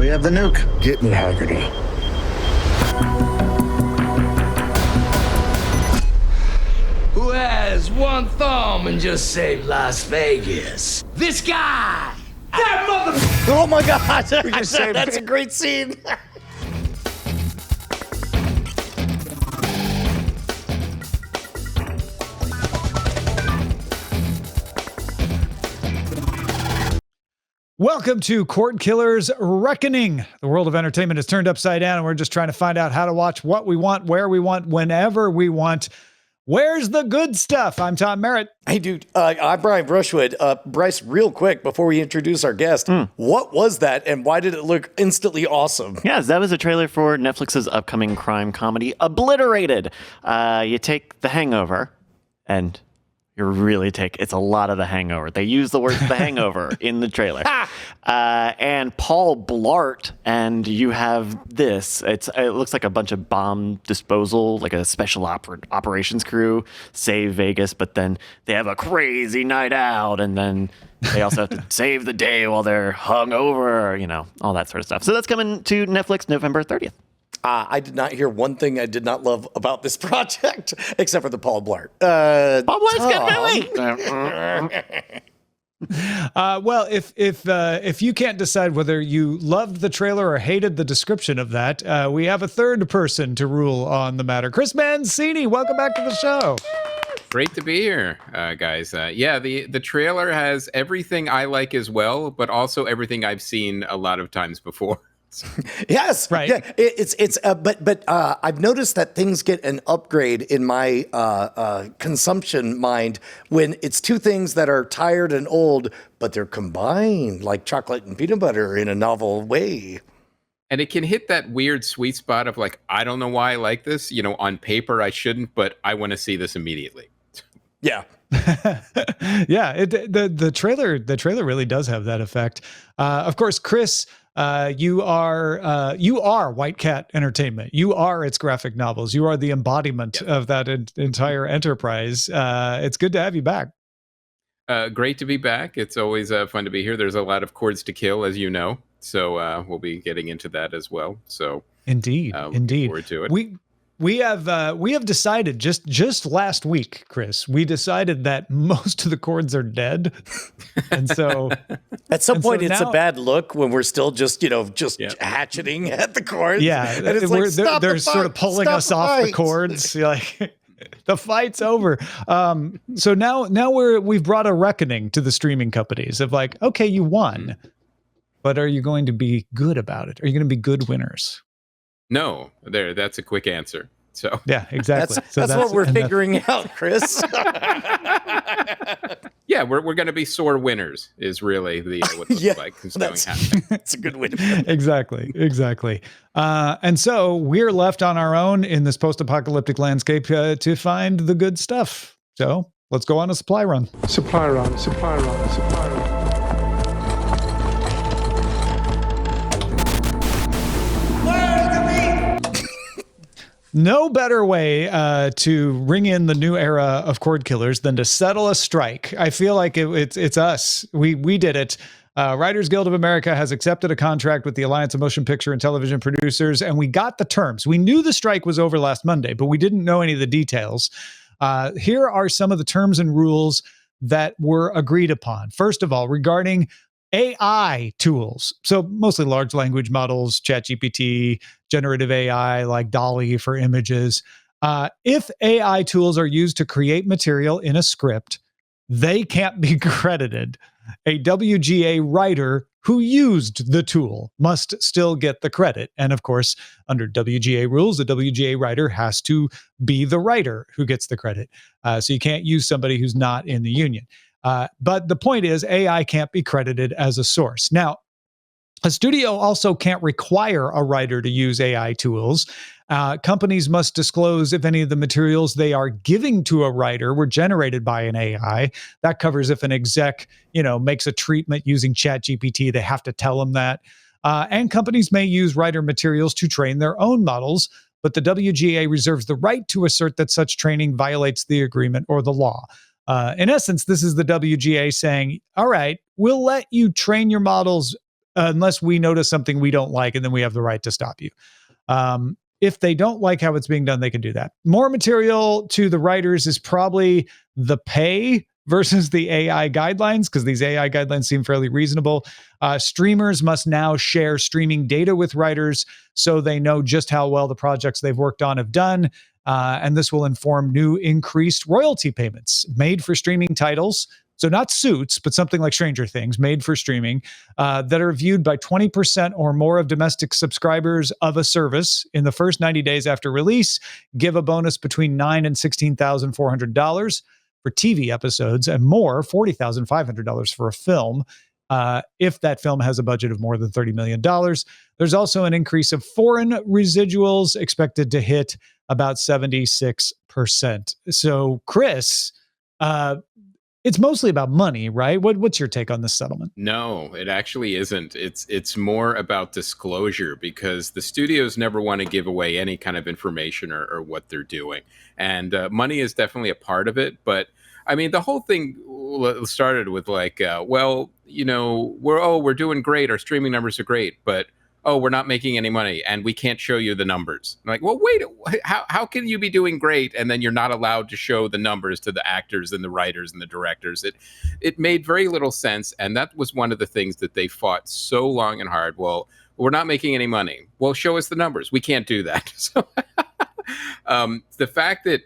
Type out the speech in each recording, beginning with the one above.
We have the nuke. Get me, Haggerty. Who has one thumb and just saved Las Vegas? This guy! That mother... Oh my gosh! That's a great scene. Welcome to Cordkillers Reckoning. The world of entertainment is turned upside down, and we're just trying to find out how to watch what we want, where we want, whenever we want. Where's the good stuff? I'm Tom Merritt. Hey, dude. I'm Brian Brushwood. Bryce, real quick, before we introduce our guest, what was that, and why did it look instantly awesome? Yes, that was a trailer for Netflix's upcoming crime comedy, Obliterated. You take The Hangover, and it's a lot of The Hangover. They use the word The Hangover in the trailer. And Paul Blart, and you have this. It looks like a bunch of bomb disposal, like a special operations crew save Vegas, but then they have a crazy night out, and then they also have to save the day while they're hungover, all that sort of stuff. So that's coming to Netflix November 30th. I did not hear one thing I did not love about this project, except for the Paul Blart. Paul Blart's good movie. Well, if you can't decide whether you loved the trailer or hated the description of that, we have a third person to rule on the matter. Chris Mancini, welcome back to the show. Great to be here, guys. The trailer has everything I like as well, but also everything I've seen a lot of times before. Yes, right. Yeah, but I've noticed that things get an upgrade in my consumption mind when it's two things that are tired and old, but they're combined like chocolate and peanut butter in a novel way. And it can hit that weird sweet spot of like, I don't know why I like this. On paper I shouldn't, but I want to see this immediately. Yeah. Yeah, the trailer really does have that effect. Of course, Chris, you are White Cat Entertainment. You are its graphic novels. You are the embodiment of that entire enterprise. It's good to have you back. Great to be back. It's always fun to be here. There's a lot of chords to kill, as you know. So we'll be getting into that as well. So indeed. Looking forward to it. We have decided just last week, Chris, we decided that most of the chords are dead. And so at some point it's a bad look when we're still just hatcheting at the chords. Yeah. And it's they're sort of pulling us off the chords. Like the fight's over. So now we've brought a reckoning to the streaming companies of like, okay, you won, but are you going to be good about it? Are you going to be good winners? No, that's a quick answer. So yeah, exactly. That's what we're figuring out, Chris. Yeah, we're going to be sore winners is really what it looks like. That's a good way to put it. Exactly. And so we're left on our own in this post-apocalyptic landscape to find the good stuff. So let's go on a supply run. Supply run. No better way to ring in the new era of Cordkillers than to settle a strike. I feel like it's us. We did it. Writers Guild of America has accepted a contract with the Alliance of Motion Picture and Television Producers, and we got the terms. We knew the strike was over last Monday, but we didn't know any of the details. Here are some of the terms and rules that were agreed upon. First of all, regarding AI tools. So mostly large language models, ChatGPT, generative AI like DALL-E for images. If AI tools are used to create material in a script, they can't be credited. A WGA writer who used the tool must still get the credit. And of course, under WGA rules, the WGA writer has to be the writer who gets the credit. So you can't use somebody who's not in the union. But the point is, AI can't be credited as a source. Now, a studio also can't require a writer to use AI tools. Companies must disclose if any of the materials they are giving to a writer were generated by an AI. That covers if an exec, makes a treatment using ChatGPT, they have to tell them that. And companies may use writer materials to train their own models, but the WGA reserves the right to assert that such training violates the agreement or the law. In essence, this is the WGA saying, all right, we'll let you train your models unless we notice something we don't like, and then we have the right to stop you. If they don't like how it's being done, they can do that. More material to the writers is probably the pay versus the AI guidelines, because these AI guidelines seem fairly reasonable. Streamers must now share streaming data with writers so they know just how well the projects they've worked on have done. And this will inform new increased royalty payments made for streaming titles. So not Suits, but something like Stranger Things, made for streaming, that are viewed by 20% or more of domestic subscribers of a service in the first 90 days after release, give a bonus between $9,000 and $16,400 for TV episodes, and more, $40,500 for a film, if that film has a budget of more than $30 million. There's also an increase of foreign residuals expected to hit about 76%. So, Chris, it's mostly about money, right? What's your take on this settlement? No, it actually isn't. It's more about disclosure, because the studios never want to give away any kind of information or what they're doing. And money is definitely a part of it. But I mean, the whole thing started with like, well, you know, we're doing great. Our streaming numbers are great, but we're not making any money and we can't show you the numbers. I'm like, well, wait, how can you be doing great and then you're not allowed to show the numbers to the actors and the writers and the directors? It made very little sense. And that was one of the things that they fought so long and hard. Well, we're not making any money. Well, show us the numbers. We can't do that. So the fact that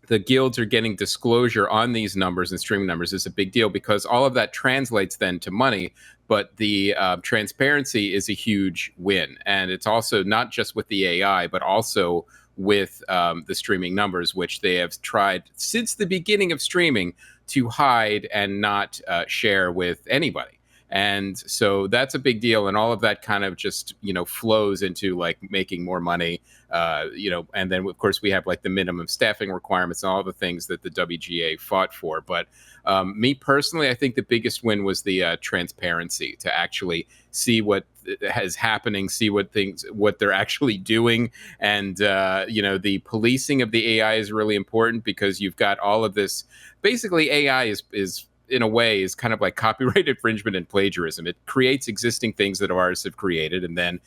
the guilds are getting disclosure on these numbers and streaming numbers is a big deal, because all of that translates then to money. But the transparency is a huge win. And it's also not just with the AI, but also with the streaming numbers, which they have tried since the beginning of streaming to hide and not share with anybody. And so that's a big deal. And all of that kind of just, flows into like making more money, and then of course we have like the minimum staffing requirements and all the things that the WGA fought for. But me personally, I think the biggest win was the transparency, to actually see what is happening, see what they're actually doing. And, the policing of the AI is really important, because you've got all of this. Basically, AI is in a way is kind of like copyright infringement and plagiarism. It creates existing things that artists have created and then,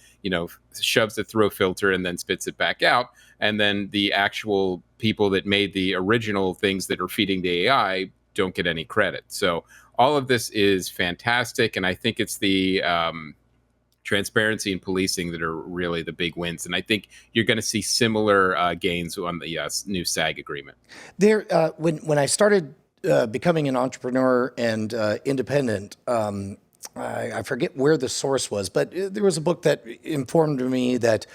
shoves it through a filter and then spits it back out. And then the actual people that made the original things that are feeding the AI don't get any credit. So all of this is fantastic. And I think it's the transparency and policing that are really the big wins. And I think you're going to see similar gains on the new SAG agreement. When I started becoming an entrepreneur and independent, I forget where the source was, but there was a book that informed me that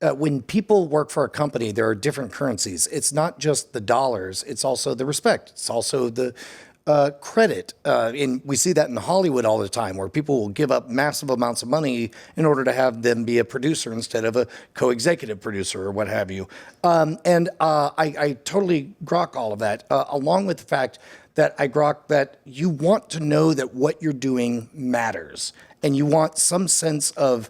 when people work for a company, there are different currencies. It's not just the dollars, it's also the respect. It's also the credit. And we see that in Hollywood all the time, where people will give up massive amounts of money in order to have them be a producer instead of a co-executive producer or what have you. And I totally grok all of that, along with the fact that I grok that you want to know that what you're doing matters, and you want some sense of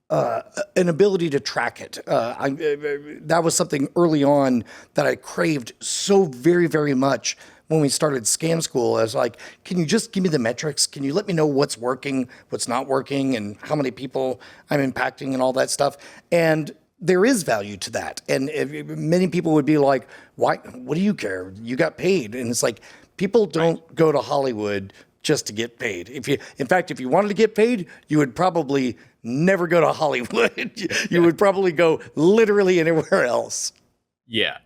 an ability to track it. That was something early on that I craved so very, very much. When we started Scam School, I was like, can you just give me the metrics? Can you let me know what's working, what's not working, and how many people I'm impacting and all that stuff? And there is value to that. And many people would be like, why? What do you care? You got paid. And it's like, people don't go to Hollywood just to get paid. In fact, if you wanted to get paid, you would probably never go to Hollywood. You would probably go literally anywhere else. Yeah.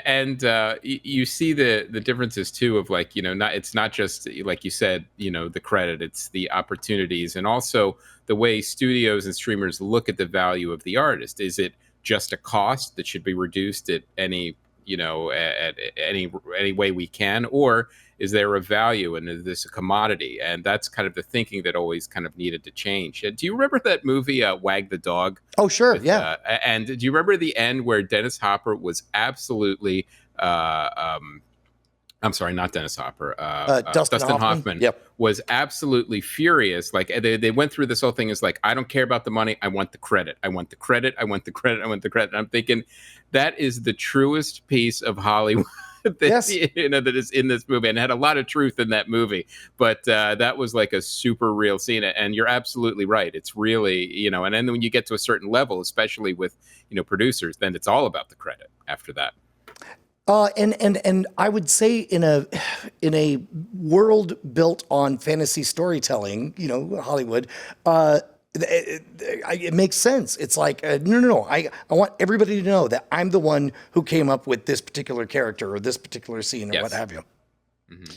And you see the differences too of like, it's not just like you said, the credit, it's the opportunities, and also the way studios and streamers look at the value of the artist. Is it just a cost that should be reduced at any, at any way we can, or is there a value and is this a commodity? And that's kind of the thinking that always kind of needed to change. Do you remember that movie, Wag the Dog? Oh, sure. Yeah. And do you remember the end where Dennis Hopper was absolutely, I'm sorry, not Dennis Hopper. Dustin Hoffman was absolutely furious. Like they went through this whole thing. Is like, I don't care about the money. I want the credit. I want the credit. I want the credit. I want the credit. And I'm thinking that is the truest piece of Hollywood that, Yes. that is in this movie, and had a lot of truth in that movie. But that was like a super real scene, and you're absolutely right. It's really, and then when you get to a certain level, especially with producers, then it's all about the credit after that. And I would say in a world built on fantasy storytelling, Hollywood, it makes sense. It's like, no. I want everybody to know that I'm the one who came up with this particular character or this particular scene or what have you. Mm-hmm.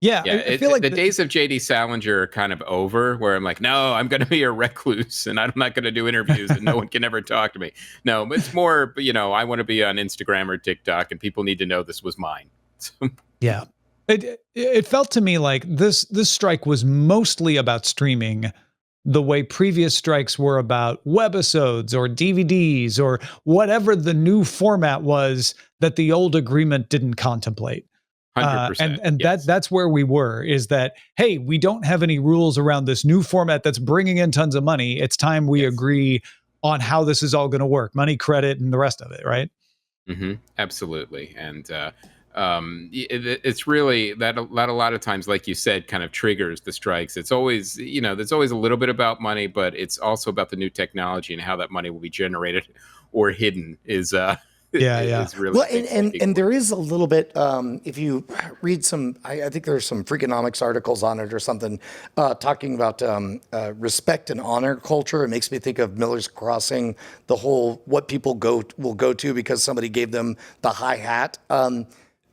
Yeah, I feel like the days of J.D. Salinger are kind of over, where I'm like, no, I'm going to be a recluse and I'm not going to do interviews and no one can ever talk to me. No, it's more, I want to be on Instagram or TikTok and people need to know this was mine. Yeah. It felt to me like this strike was mostly about streaming, the way previous strikes were about webisodes or DVDs or whatever the new format was that the old agreement didn't contemplate. 100%. And yes. that's where we were, is that, hey, we don't have any rules around this new format that's bringing in tons of money. It's time we agree on how this is all going to work, money, credit, and the rest of it, right? Mm-hmm. Absolutely. And it's really that a lot of times, like you said, kind of triggers the strikes. It's always, there's always a little bit about money, but it's also about the new technology and how that money will be generated or hidden is really well, and there is a little bit, if you read some, I think there's some Freakonomics articles on it or something, talking about respect and honor culture. It makes me think of Miller's Crossing, the whole what people will go to because somebody gave them the high hat.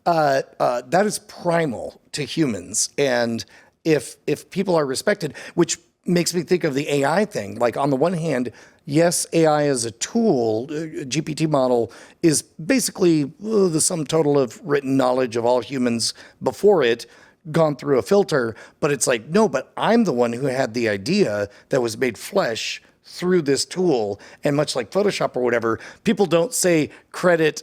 That is primal to humans, and if people are respected, which makes me think of the AI thing. Like, on the one hand, yes, AI is a tool. GPT model is basically the sum total of written knowledge of all humans before it, gone through a filter. But it's like, no, but I'm the one who had the idea that was made flesh through this tool. And much like Photoshop or whatever, people don't say credit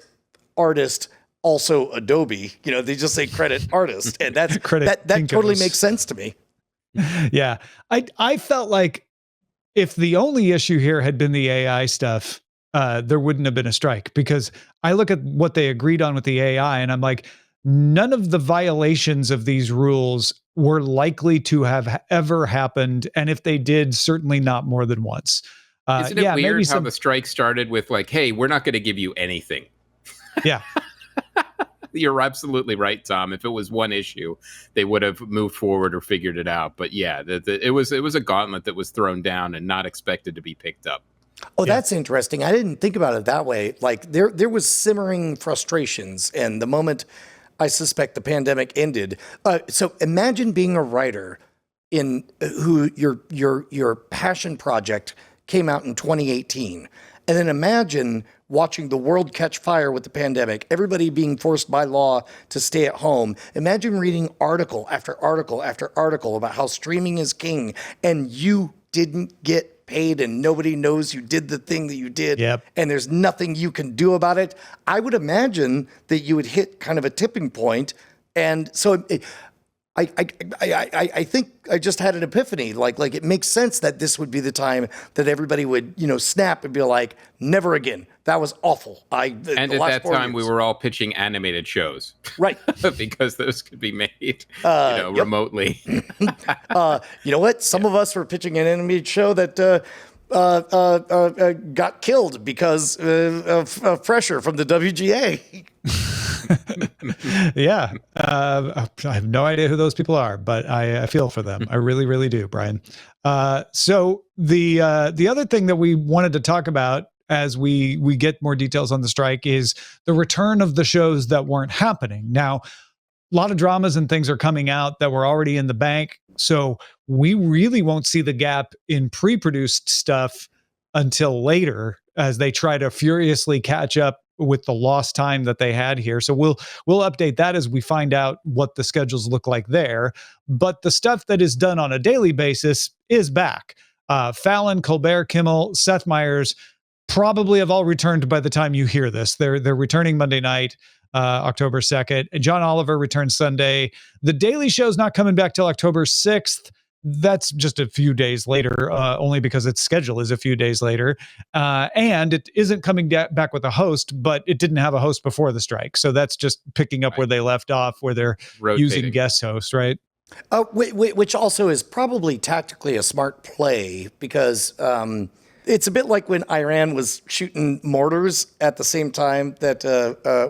artist, also Adobe. They just say credit artist. And that totally makes sense to me. Yeah. I felt like if the only issue here had been the AI stuff, there wouldn't have been a strike, because I look at what they agreed on with the AI and I'm like, none of the violations of these rules were likely to have ever happened. And if they did, certainly not more than once. Isn't it weird how the strike started with like, hey, we're not going to give you anything. Yeah. You're absolutely right, Tom. If it was one issue, they would have moved forward or figured it out. But yeah, it was a gauntlet that was thrown down and not expected to be picked up. Oh, that's interesting. I didn't think about it that way. Like there was simmering frustrations, and the moment I suspect the pandemic ended. So imagine being a writer in who your passion project came out in 2018, and then imagine watching the world catch fire with the pandemic, everybody being forced by law to stay at home. Imagine reading article after article after article about how streaming is king, and you didn't get paid and nobody knows you did the thing that you did. Yep. And there's nothing you can do about it. I would imagine that you would hit kind of a tipping point. And so I think I just had an epiphany. Like it makes sense that this would be the time that everybody would, snap and be like, never again. That was awful. And at that time, we were all pitching animated shows. Right. Because those could be made, remotely. You know what? Some of us were pitching an animated show that got killed because of pressure from the WGA. Yeah. I have no idea who those people are, but I feel for them. I really, really do, Brian. So the other thing that we wanted to talk about as we get more details on the strike is the return of the shows that weren't happening. Now, a lot of dramas and things are coming out that were already in the bank. So we really won't see the gap in pre-produced stuff until later, as they try to furiously catch up with the lost time that they had here. So we'll update that as we find out what the schedules look like there. But the stuff that is done on a daily basis is back. Fallon, Colbert, Kimmel, Seth Meyers probably have all returned by the time you hear this. They're returning Monday night, October 2nd. John Oliver returns Sunday. The Daily Show's not coming back till October 6th. that's just a few days later, only because its schedule is a few days later. And it isn't coming back with a host, but it didn't have a host before the strike. So that's just picking up where they left off, where they're using guest hosts, right? Which also is probably tactically a smart play because it's a bit like when Iran was shooting mortars at the same time that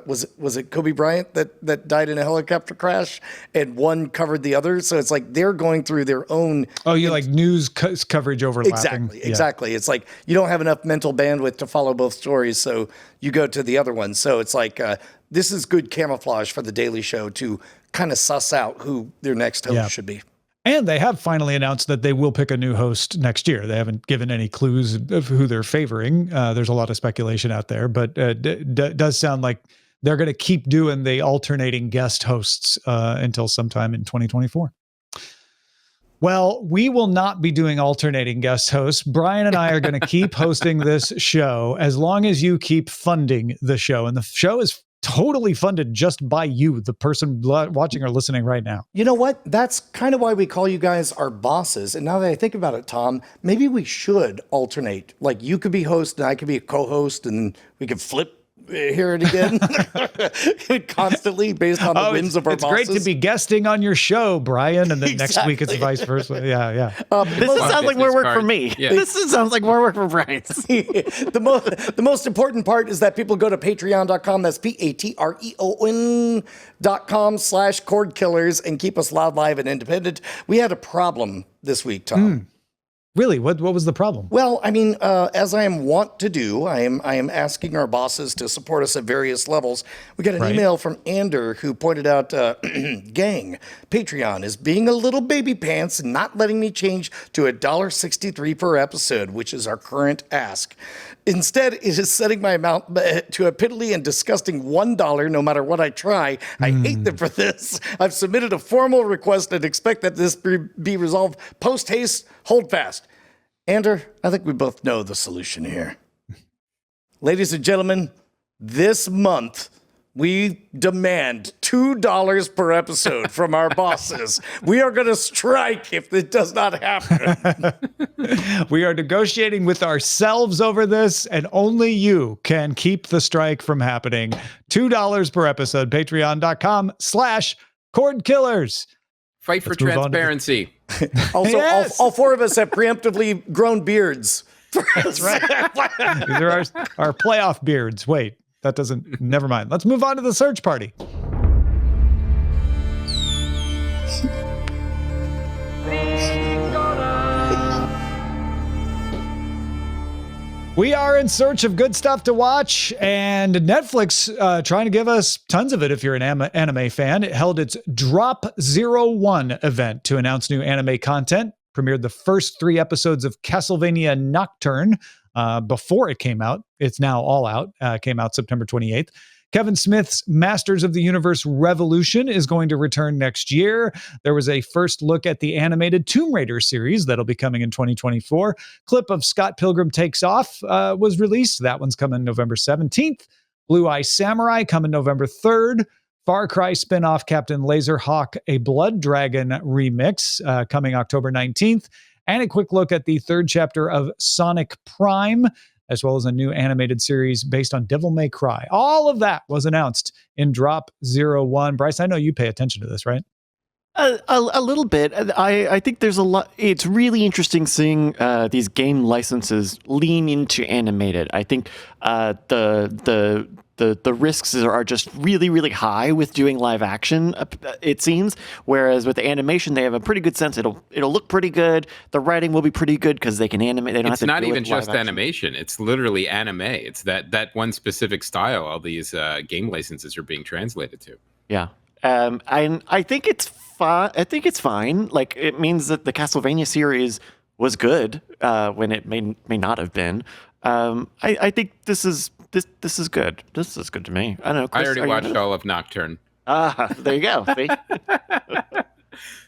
was it Kobe Bryant that died in a helicopter crash, and one covered the other. So it's like they're going through their own. Oh, you like news coverage overlapping. Exactly. It's like you don't have enough mental bandwidth to follow both stories, so you go to the other one. So it's like this is good camouflage for the Daily Show to kind of suss out who their next host should be. And they have finally announced that they will pick a new host next year. They haven't given any clues of who they're favoring. There's a lot of speculation out there, but does sound like they're going to keep doing the alternating guest hosts until sometime in 2024. Well, we will not be doing alternating guest hosts. Brian and I are going to keep hosting this show as long as you keep funding the show. And the show is totally funded just by you, the person watching or listening right now. You know what? That's kind of why we call you guys our bosses. And now that I think about it, Tom, maybe we should alternate. Like you could be host and I could be a co-host, and we could flip hear it again constantly based on the whims of our bosses. It's great to be guesting on your show, Brian, and then next week it's vice versa. Yeah. This sounds like more work for me. Yeah. This sounds like more work for Bryce. The most important part is that people go to patreon.com. That's patreon.com/Cordkillers and keep us loud, live, and independent. We had a problem this week, Tom. Really? What was the problem? Well, I mean, as I am wont to do, I am asking our bosses to support us at various levels. We got an email from Endor who pointed out, gang, Patreon is being a little baby pants and not letting me change to $1.63 per episode, which is our current ask. Instead, it is setting my amount to a piddly and disgusting $1 no matter what I try. I hate them for this. I've submitted a formal request and expect that this be resolved post-haste. Hold fast. Andrew, I think we both know the solution here. Ladies and gentlemen, this month, we demand $2 per episode from our bosses. We are going to strike if it does not happen. We are negotiating with ourselves over this, and only you can keep the strike from happening. $2 per episode, patreon.com/Cordkillers. Fight for transparency. Also, Yes! all four of us have preemptively grown beards. That's right. These are our playoff beards. Wait, that doesn't, never mind. Let's move on to the search party. We are in search of good stuff to watch, and Netflix trying to give us tons of it if you're an anime fan. It held its Drop 01 event to announce new anime content, premiered the first 3 episodes of Castlevania Nocturne before it came out. It's now all out. Came out September 28th. Kevin Smith's Masters of the Universe Revolution is going to return next year. There was a first look at the animated Tomb Raider series that'll be coming in 2024. Clip of Scott Pilgrim Takes Off was released. That one's coming November 17th. Blue Eye Samurai coming November 3rd. Far Cry spinoff Captain Laserhawk, a Blood Dragon remix coming October 19th. And a quick look at the 3rd chapter of Sonic Prime, as well as a new animated series based on Devil May Cry. All of that was announced in Drop 01. Bryce, I know you pay attention to this, right? A little bit. I think there's a lot. It's really interesting seeing these game licenses lean into animated. I think the risks are just really, really high with doing live action, it seems. Whereas with the animation, they have a pretty good sense. It'll look pretty good. The writing will be pretty good because they can animate. They don't have to. It's not even just animation. It's literally anime. It's that one specific style all these game licenses are being translated to. Yeah. I think it's fine. I think it's fine. Like, it means that the Castlevania series was good when it may not have been. I think this is good. This is good to me. I don't know. Chris, I already watched all of Nocturne. There you go. See?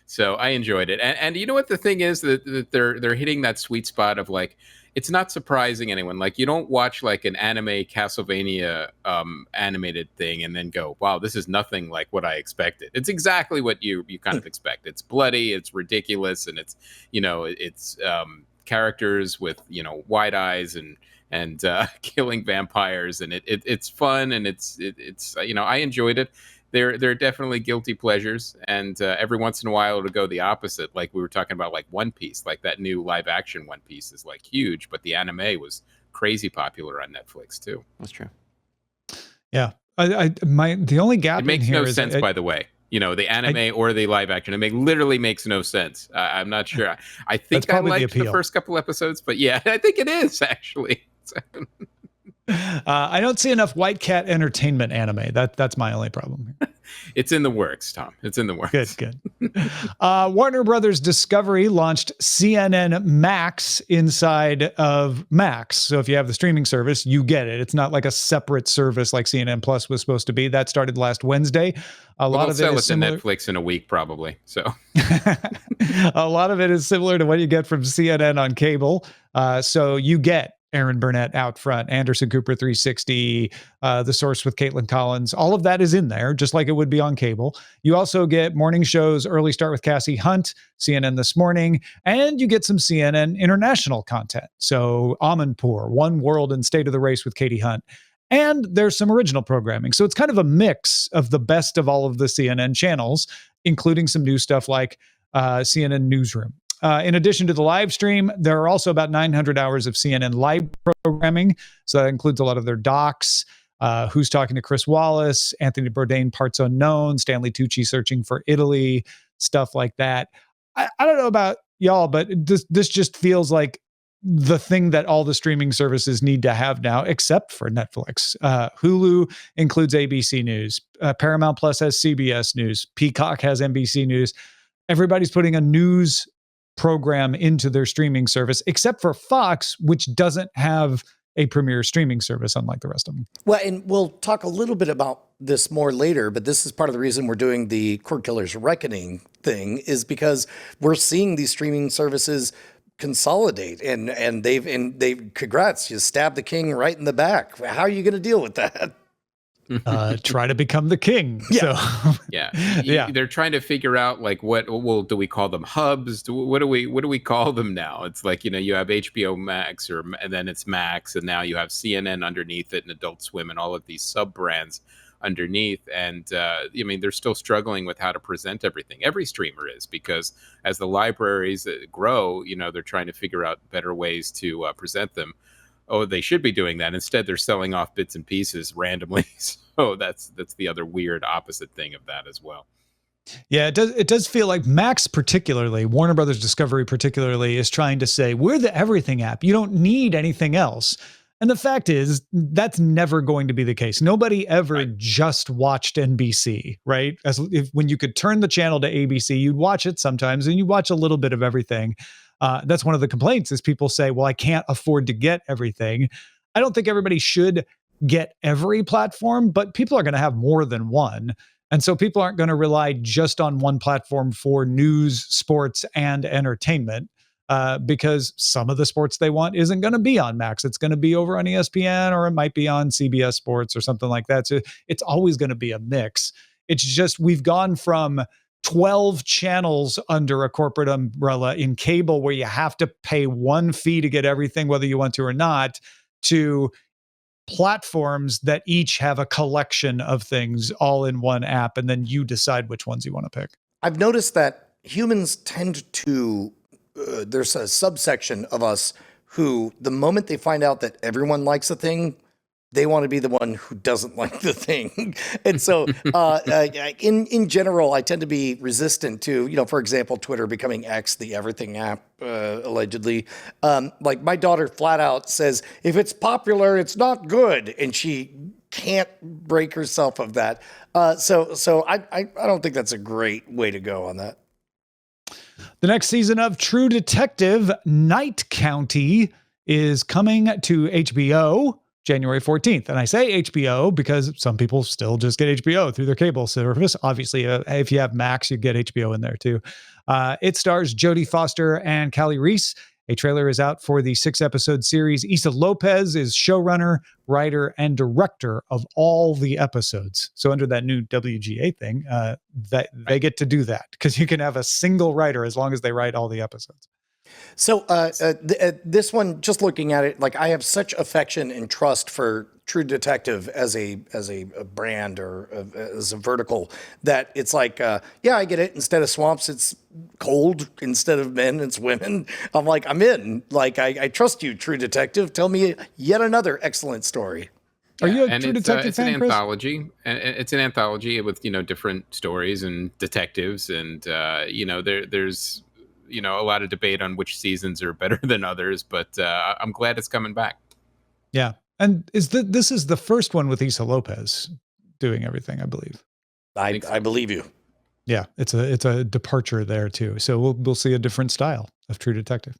So I enjoyed it, and you know what the thing is that they're hitting that sweet spot of like, it's not surprising anyone. Like you don't watch like an anime Castlevania animated thing and then go, wow, this is nothing like what I expected. It's exactly what you kind of expect. It's bloody, it's ridiculous, and it's it's characters with wide eyes and killing vampires, and it's fun, and it's I enjoyed it. They're definitely guilty pleasures, and every once in a while it'll go the opposite. Like we were talking about, like One Piece, like that new live action One Piece is like huge, but the anime was crazy popular on Netflix too. That's true. Yeah, the only gap It makes in here no is sense, by the way. The anime or the live action, it literally makes no sense. I'm not sure. I think I liked the first couple episodes, but yeah, I think it is actually. I don't see enough White Cat Entertainment anime. That's my only problem here. It's in the works, Tom. It's in the works. Good. Warner Brothers Discovery launched CNN Max inside of Max. So if you have the streaming service, you get it. It's not like a separate service like CNN Plus was supposed to be. That started last Wednesday. A lot of it is similar to Netflix in a week, probably. So a lot of it is similar to what you get from CNN on cable. So you get Aaron Burnett out front, Anderson Cooper 360, The Source with Caitlin Collins. All of that is in there, just like it would be on cable. You also get morning shows, Early Start with Cassie Hunt, CNN This Morning, and you get some CNN international content. So Amanpour, One World and State of the Race with Katie Hunt. And there's some original programming. So it's kind of a mix of the best of all of the CNN channels, including some new stuff like CNN Newsroom. In addition to the live stream, there are also about 900 hours of CNN live programming. So that includes a lot of their docs, Who's Talking to Chris Wallace, Anthony Bourdain, Parts Unknown, Stanley Tucci Searching for Italy, stuff like that. I don't know about y'all, but this just feels like the thing that all the streaming services need to have now, except for Netflix. Hulu includes ABC News. Paramount Plus has CBS News. Peacock has NBC News. Everybody's putting a news program into their streaming service, except for Fox, which doesn't have a premier streaming service, unlike the rest of them. Well, and we'll talk a little bit about this more later, but this is part of the reason we're doing the Cordkillers Reckoning thing, is because we're seeing these streaming services consolidate, and they've congrats, you stabbed the king right in the back. How are you going to deal with that? Try to become the king. Yeah. So yeah. They're trying to figure out like what do we call them, hubs? What do we call them now? It's like, you have HBO Max and then it's Max, and now you have CNN underneath it and Adult Swim and all of these sub brands underneath. And they're still struggling with how to present everything. Every streamer is, because as the libraries grow, they're trying to figure out better ways to present them. Oh, they should be doing that. Instead, they're selling off bits and pieces randomly. So that's the other weird opposite thing of that as well. Yeah, it does feel like Max particularly, Warner Brothers Discovery particularly, is trying to say, we're the everything app. You don't need anything else. And the fact is, that's never going to be the case. Nobody ever just watched NBC, right? When you could turn the channel to ABC, you'd watch it sometimes, and you watch a little bit of everything. That's one of the complaints, is people say, well, I can't afford to get everything. I don't think everybody should get every platform, but people are going to have more than one. And so people aren't going to rely just on one platform for news, sports, and entertainment, because some of the sports they want isn't going to be on Max. It's going to be over on ESPN, or it might be on CBS Sports or something like that. So it's always going to be a mix. It's just we've gone from 12 channels under a corporate umbrella in cable, where you have to pay one fee to get everything, whether you want to or not, to platforms that each have a collection of things all in one app, and then you decide which ones you want to pick. I've noticed that humans tend to, there's a subsection of us who, the moment they find out that everyone likes a thing, they want to be the one who doesn't like the thing. And so in general, I tend to be resistant to, for example, Twitter becoming X, the everything app, allegedly. Like my daughter flat out says, if it's popular, it's not good. And she can't break herself of that. So I don't think that's a great way to go on that. The next season of True Detective Night County is coming to HBO. January 14th. And I say HBO because some people still just get HBO through their cable service. Obviously, if you have Max, you get HBO in there too. It stars Jodie Foster and Callie Reese. A trailer is out for the 6-episode series. Issa Lopez is showrunner, writer, and director of all the episodes. So under that new WGA thing, they get to do that because you can have a single writer as long as they write all the episodes. So this one, just looking at it, like I have such affection and trust for True Detective as a brand or as a vertical that it's like, yeah, I get it. Instead of swamps, it's cold. Instead of men, it's women. I'm like, I'm in. Like, I trust you, True Detective. Tell me yet another excellent story. Are you a True Detective it's fan, an Chris? anthology. It's an anthology with different stories and detectives, and there's a lot of debate on which seasons are better than others, but I'm glad it's coming back. Yeah. And this is the first one with Issa Lopez doing everything, I believe. I believe you. Yeah, it's a departure there too. So we'll see a different style of True Detective.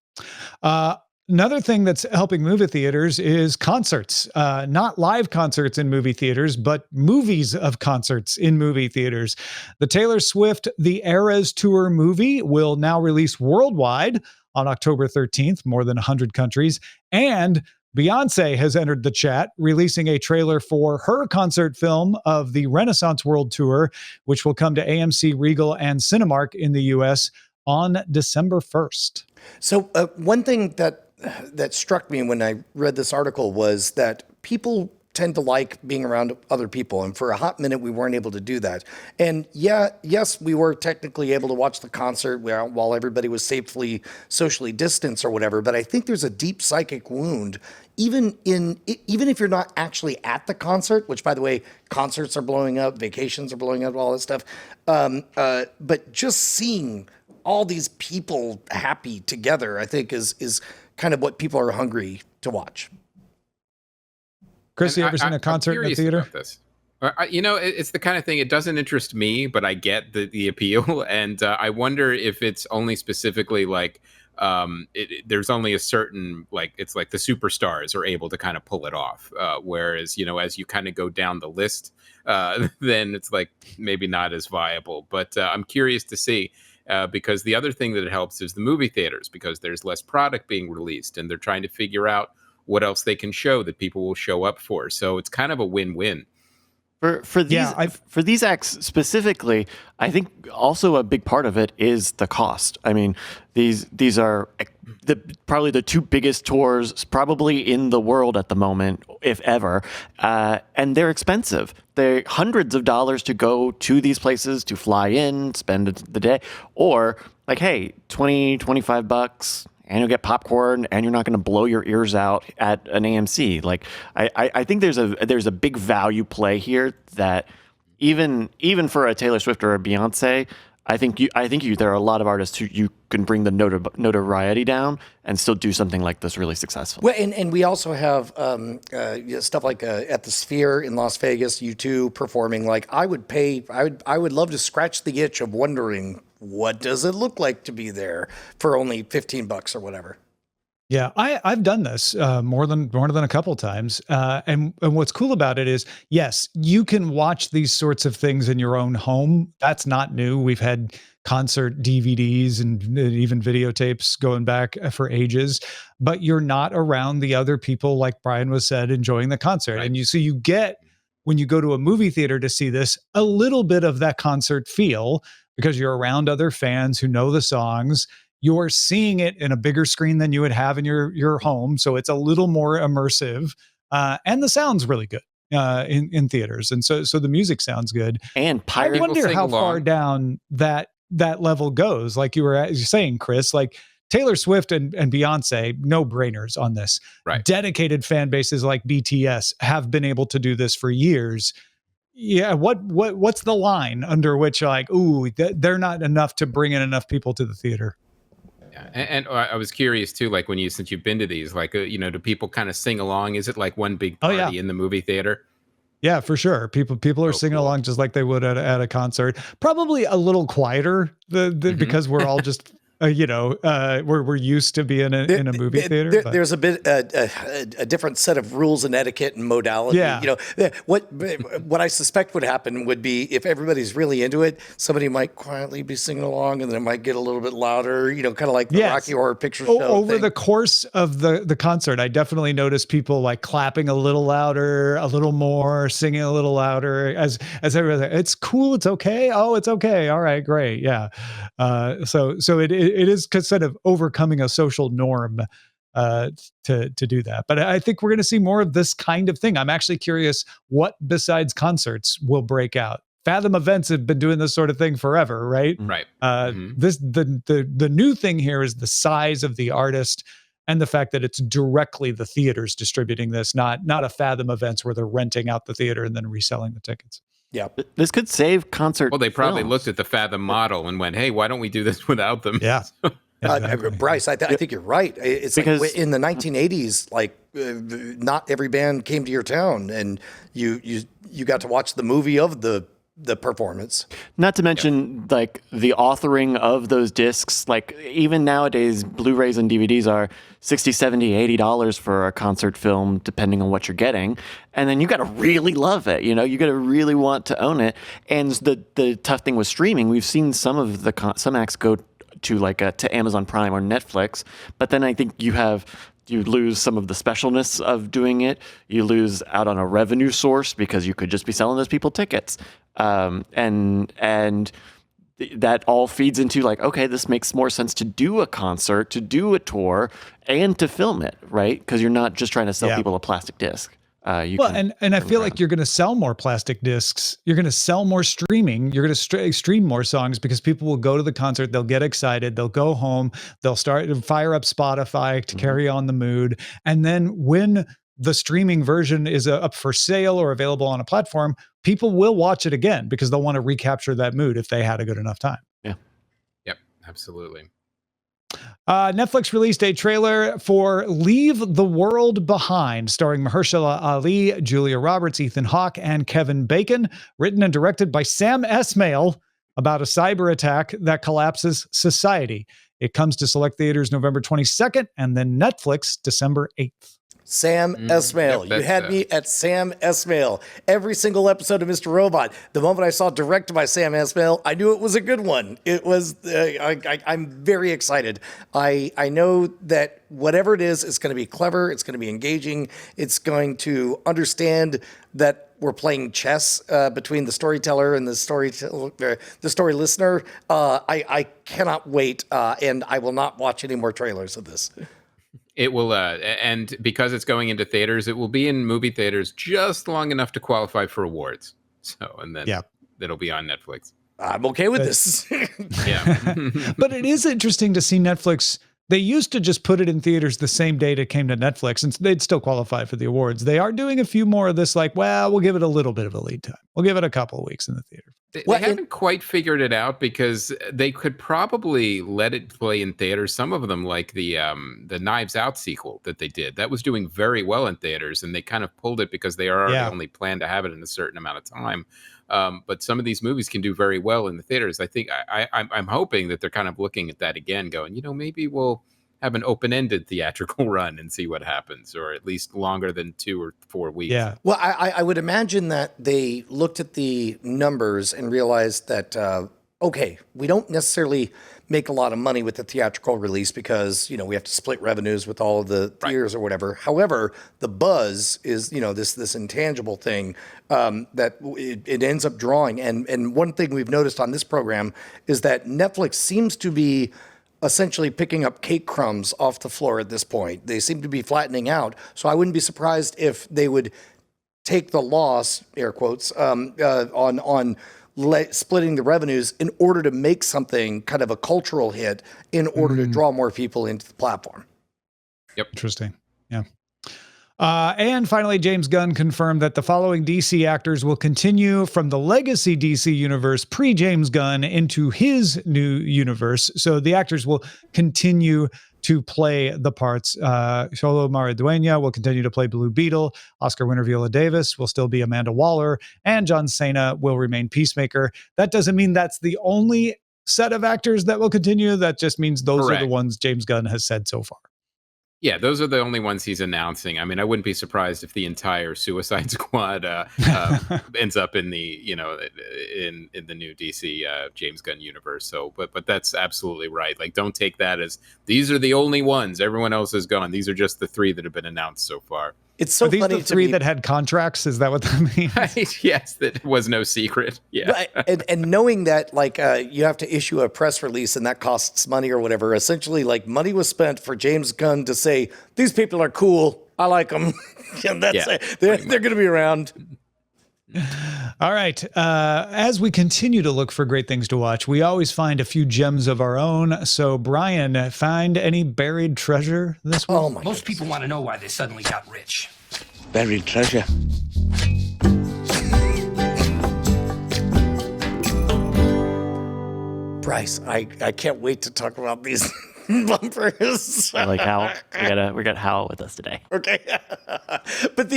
Another thing that's helping movie theaters is concerts. Not live concerts in movie theaters, but movies of concerts in movie theaters. The Taylor Swift The Eras Tour movie will now release worldwide on October 13th, more than 100 countries. And Beyonce has entered the chat, releasing a trailer for her concert film of the Renaissance World Tour, which will come to AMC, Regal, and Cinemark in the U.S. on December 1st. So one thing that struck me when I read this article was that people tend to like being around other people. And for a hot minute, we weren't able to do that. And yes, we were technically able to watch the concert while everybody was safely socially distanced or whatever. But I think there's a deep psychic wound, even if you're not actually at the concert, which, by the way, concerts are blowing up, vacations are blowing up, all that stuff. But just seeing all these people happy together, I think is kind of what people are hungry to watch. Chris, you ever seen a concert in a theater? This. It's the kind of thing, it doesn't interest me, but I get the appeal. And I wonder if it's only specifically like, there's only a certain, like, it's like the superstars are able to kind of pull it off. Whereas, as you kind of go down the list, then it's like maybe not as viable. But I'm curious to see. Because the other thing that it helps is the movie theaters, because there's less product being released and they're trying to figure out what else they can show that people will show up for. So it's kind of a win-win. For these acts specifically, I think also a big part of it is the cost. I mean, these are probably the two biggest tours probably in the world at the moment, if ever, and they're expensive. They're hundreds of dollars to go to these places, to fly in, spend the day, or like, hey, $20-25. And you'll get popcorn, and you're not going to blow your ears out at an AMC. Like, I think there's a big value play here that even for a Taylor Swift or a Beyonce, I think there are a lot of artists who you can bring the notoriety down and still do something like this really successful. Well, and we also have stuff like at the Sphere in Las Vegas, U2 performing. Like, I would love to scratch the itch of wondering, what does it look like to be there for only $15 or whatever? Yeah, I've done this more than a couple times, and what's cool about it is, yes, you can watch these sorts of things in your own home. That's not new. We've had concert DVDs and even videotapes going back for ages, but you're not around the other people, like Brian was said, enjoying the concert, right. And you get, when you go to a movie theater to see this, a little bit of that concert feel, because you're around other fans who know the songs. You're seeing it in a bigger screen than you would have in your home, so it's a little more immersive, and the sound's really good in theaters, and so the music sounds good. And I wonder how far down that level goes. Like you were saying, Chris, like Taylor Swift and Beyonce, no brainers on this. Right. Dedicated fan bases like BTS have been able to do this for years. Yeah, what's the line under which, like, ooh, they're not enough to bring in enough people to the theater? Yeah, and I was curious too, like since you've been to these, like do people kind of sing along? Is it like one big party in the movie theater? Yeah, for sure. People are singing along just like they would at a concert. Probably a little quieter because we're all just we're used to being in a movie theater. But There's a bit a different set of rules and etiquette and modality. Yeah. What I suspect would happen would be if everybody's really into it, somebody might quietly be singing along, and then it might get a little bit louder. Kind of like the Yes. Rocky Horror Picture Show. Over thing. the course of the concert, I definitely noticed people like clapping a little louder, a little more, singing a little louder as everybody. It's cool. It's okay. Oh, it's okay. All right, great. Yeah. So it is kind of overcoming a social norm to do that. But I think we're going to see more of this kind of thing. I'm actually curious what besides concerts will break out. Fathom Events have been doing this sort of thing forever, right? Right. The new thing here is the size of the artist and the fact that it's directly the theaters distributing this, not a Fathom Events where they're renting out the theater and then reselling the tickets. Yeah. This could save concert. Well, they probably films. looked at the Fathom model and went, "Hey, why don't we do this without them?" Yeah. Exactly. Bryce, I think you're right. It's Because- like in the 1980s, not every band came to your town, and you got to watch the movie of the performance. Not to mention like the authoring of those discs. Like even nowadays, Blu-rays and DVDs are $60, $70, $80 for a concert film, depending on what you're getting. And then you got to really love it. You got to really want to own it. And the tough thing with streaming, we've seen some of some acts go to to Amazon Prime or Netflix, but then I think you lose some of the specialness of doing it. You lose out on a revenue source because you could just be selling those people tickets. And that all feeds into okay, this makes more sense to do a concert, to do a tour, and to film it, right? Because you're not just trying to sell people a plastic disc. And I feel like you're going to sell more plastic discs. You're going to sell more streaming. You're going to stream more songs because people will go to the concert. They'll get excited. They'll go home. They'll start to fire up Spotify to carry on the mood. And then when the streaming version is up for sale or available on a platform, people will watch it again because they'll want to recapture that mood if they had a good enough time. Yeah. Yep. Absolutely. Netflix released a trailer for Leave the World Behind, starring Mahershala Ali, Julia Roberts, Ethan Hawke, and Kevin Bacon, written and directed by Sam Esmail, about a cyber attack that collapses society. It comes to select theaters November 22nd and then Netflix December 8th. Sam Esmail. Yep, You had me at Sam Esmail. Every single episode of Mr. Robot, the moment I saw directed by Sam Esmail, I knew it was a good one. It was. I'm very excited. I know that whatever it is, it's going to be clever. It's going to be engaging. It's going to understand that we're playing chess between the storyteller and the story listener. I cannot wait, and I will not watch any more trailers of this. It will, and because it's going into theaters, it will be in movie theaters just long enough to qualify for awards. So, and then it'll be on Netflix. I'm okay with this. Yeah. But it is interesting to see Netflix. They used to just put it in theaters the same day it came to Netflix, and they'd still qualify for the awards. They are doing a few more of this, we'll give it a little bit of a lead time. We'll give it a couple of weeks in the theater. They haven't quite figured it out because they could probably let it play in theaters. Some of them, like the Knives Out sequel that they did, that was doing very well in theaters, and they kind of pulled it because they already only planned to have it in a certain amount of time. But some of these movies can do very well in the theaters. I think I'm hoping that they're kind of looking at that again, going, maybe we'll have an open-ended theatrical run and see what happens, or at least longer than 2 or 4 weeks. Yeah. Well, I would imagine that they looked at the numbers and realized that, okay, we don't necessarily make a lot of money with the theatrical release because, we have to split revenues with all of the theaters or whatever. However, the buzz is, this intangible thing that it ends up drawing. And one thing we've noticed on this program is that Netflix seems to be essentially picking up cake crumbs off the floor at this point. They seem to be flattening out. So I wouldn't be surprised if they would take the loss, air quotes, on splitting the revenues in order to make something kind of a cultural hit in order to draw more people into the platform. Yep. Interesting. Yeah. And finally, James Gunn confirmed that the following DC actors will continue from the legacy DC universe pre-James Gunn into his new universe. So the actors will continue to play the parts. Xolo Maridueña will continue to play Blue Beetle. Oscar winner Viola Davis will still be Amanda Waller. And John Cena will remain Peacemaker. That doesn't mean that's the only set of actors that will continue. That just means those are the Correct. ones James Gunn has said so far. Yeah, those are the only ones he's announcing. I mean, I wouldn't be surprised if the entire Suicide Squad ends up in the in the new DC James Gunn universe. So, but that's absolutely right. Like, don't take that as these are the only ones. Everyone else is gone. These are just the 3 that have been announced so far. It's so Are these funny the to 3 me. that had contracts? Is that what that means? Right? Yes, that was no secret. Yeah. Right. And knowing that, like, you have to issue a press release and that costs money or whatever, essentially, like, money was spent for James Gunn to say, these people are cool. I like them. And that's Yeah, it. They're going to be around. All right. As we continue to look for great things to watch, we always find a few gems of our own. So, Brian, find any buried treasure this week? Oh, my Most people want to know why they suddenly got rich. Buried treasure. Bryce, I can't wait to talk about these bumpers. I like Hal. We got Hal with us today. Okay. But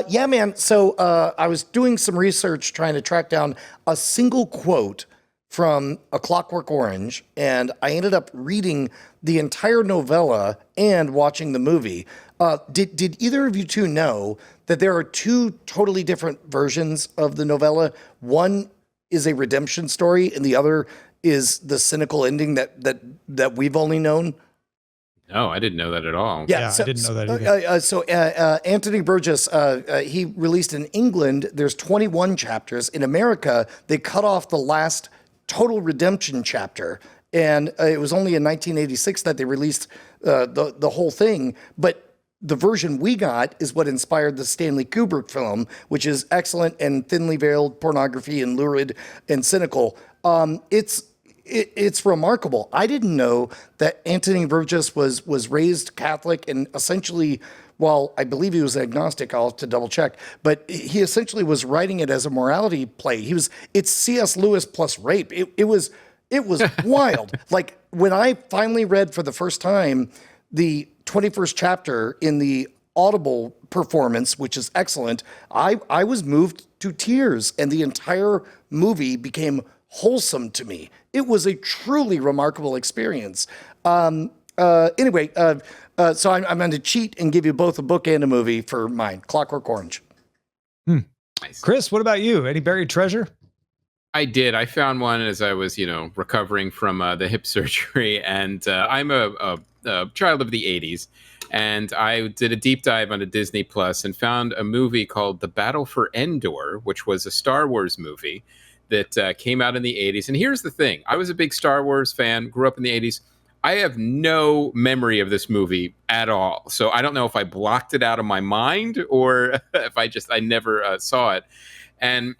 yeah, man. So I was doing some research trying to track down a single quote from A Clockwork Orange, and I ended up reading the entire novella and watching the movie. Did either of you two know that there are 2 totally different versions of the novella? One is a redemption story, and the other is the cynical ending that we've only known. No, I didn't know that at all. Yeah, I didn't know that either. Anthony Burgess, he released in England, there's 21 chapters. In America, they cut off the last total redemption chapter. And it was only in 1986 that they released the whole thing. But the version we got is what inspired the Stanley Kubrick film, which is excellent and thinly veiled pornography and lurid and cynical. It's remarkable. I didn't know that Anthony Burgess was raised Catholic and essentially, well, I believe he was agnostic. I'll have to double check, but he essentially was writing it as a morality play. It's C.S. Lewis plus rape. It was wild. Like, when I finally read for the first time the 21st chapter in the Audible performance, which is excellent, I was moved to tears, and the entire movie became wholesome to me. It was a truly remarkable experience. Anyway, so I'm going to cheat and give you both a book and a movie for mine, Clockwork Orange. Nice. Chris, what about you? Any buried treasure? I did. I found one as I was, recovering from the hip surgery, and I'm a child of the 80s, and I did a deep dive onto Disney Plus and found a movie called The Battle for Endor, which was a Star Wars movie that came out in the 80s. And here's the thing. I was a big Star Wars fan, grew up in the 80s. I have no memory of this movie at all. So I don't know if I blocked it out of my mind or if I never saw it. And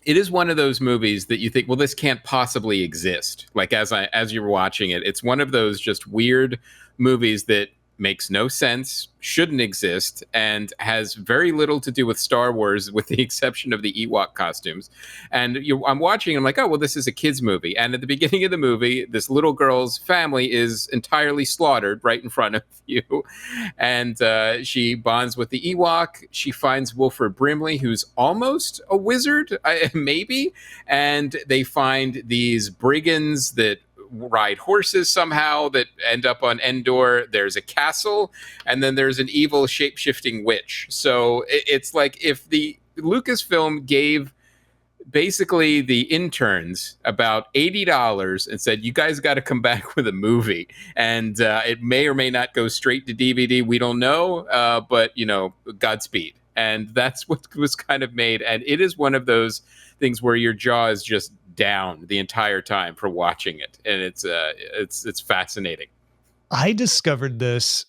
it is one of those movies that you think, well, this can't possibly exist. Like, as you're watching it, it's one of those just weird movies that makes no sense, shouldn't exist, and has very little to do with Star Wars, with the exception of the Ewok costumes. And I'm watching, and I'm like, oh, well, this is a kid's movie. And at the beginning of the movie, this little girl's family is entirely slaughtered right in front of you. And she bonds with the Ewok. She finds Wilford Brimley, who's almost a wizard, maybe. And they find these brigands that ride horses somehow that end up on Endor. There's a castle, and then there's an evil shape-shifting witch. So it's like if the Lucasfilm gave basically the interns about $80 and said, you guys got to come back with a movie, and it may or may not go straight to DVD. We don't know, but Godspeed. And that's what was kind of made. And it is one of those things where your jaw is just down the entire time for watching it, and it's fascinating. I discovered this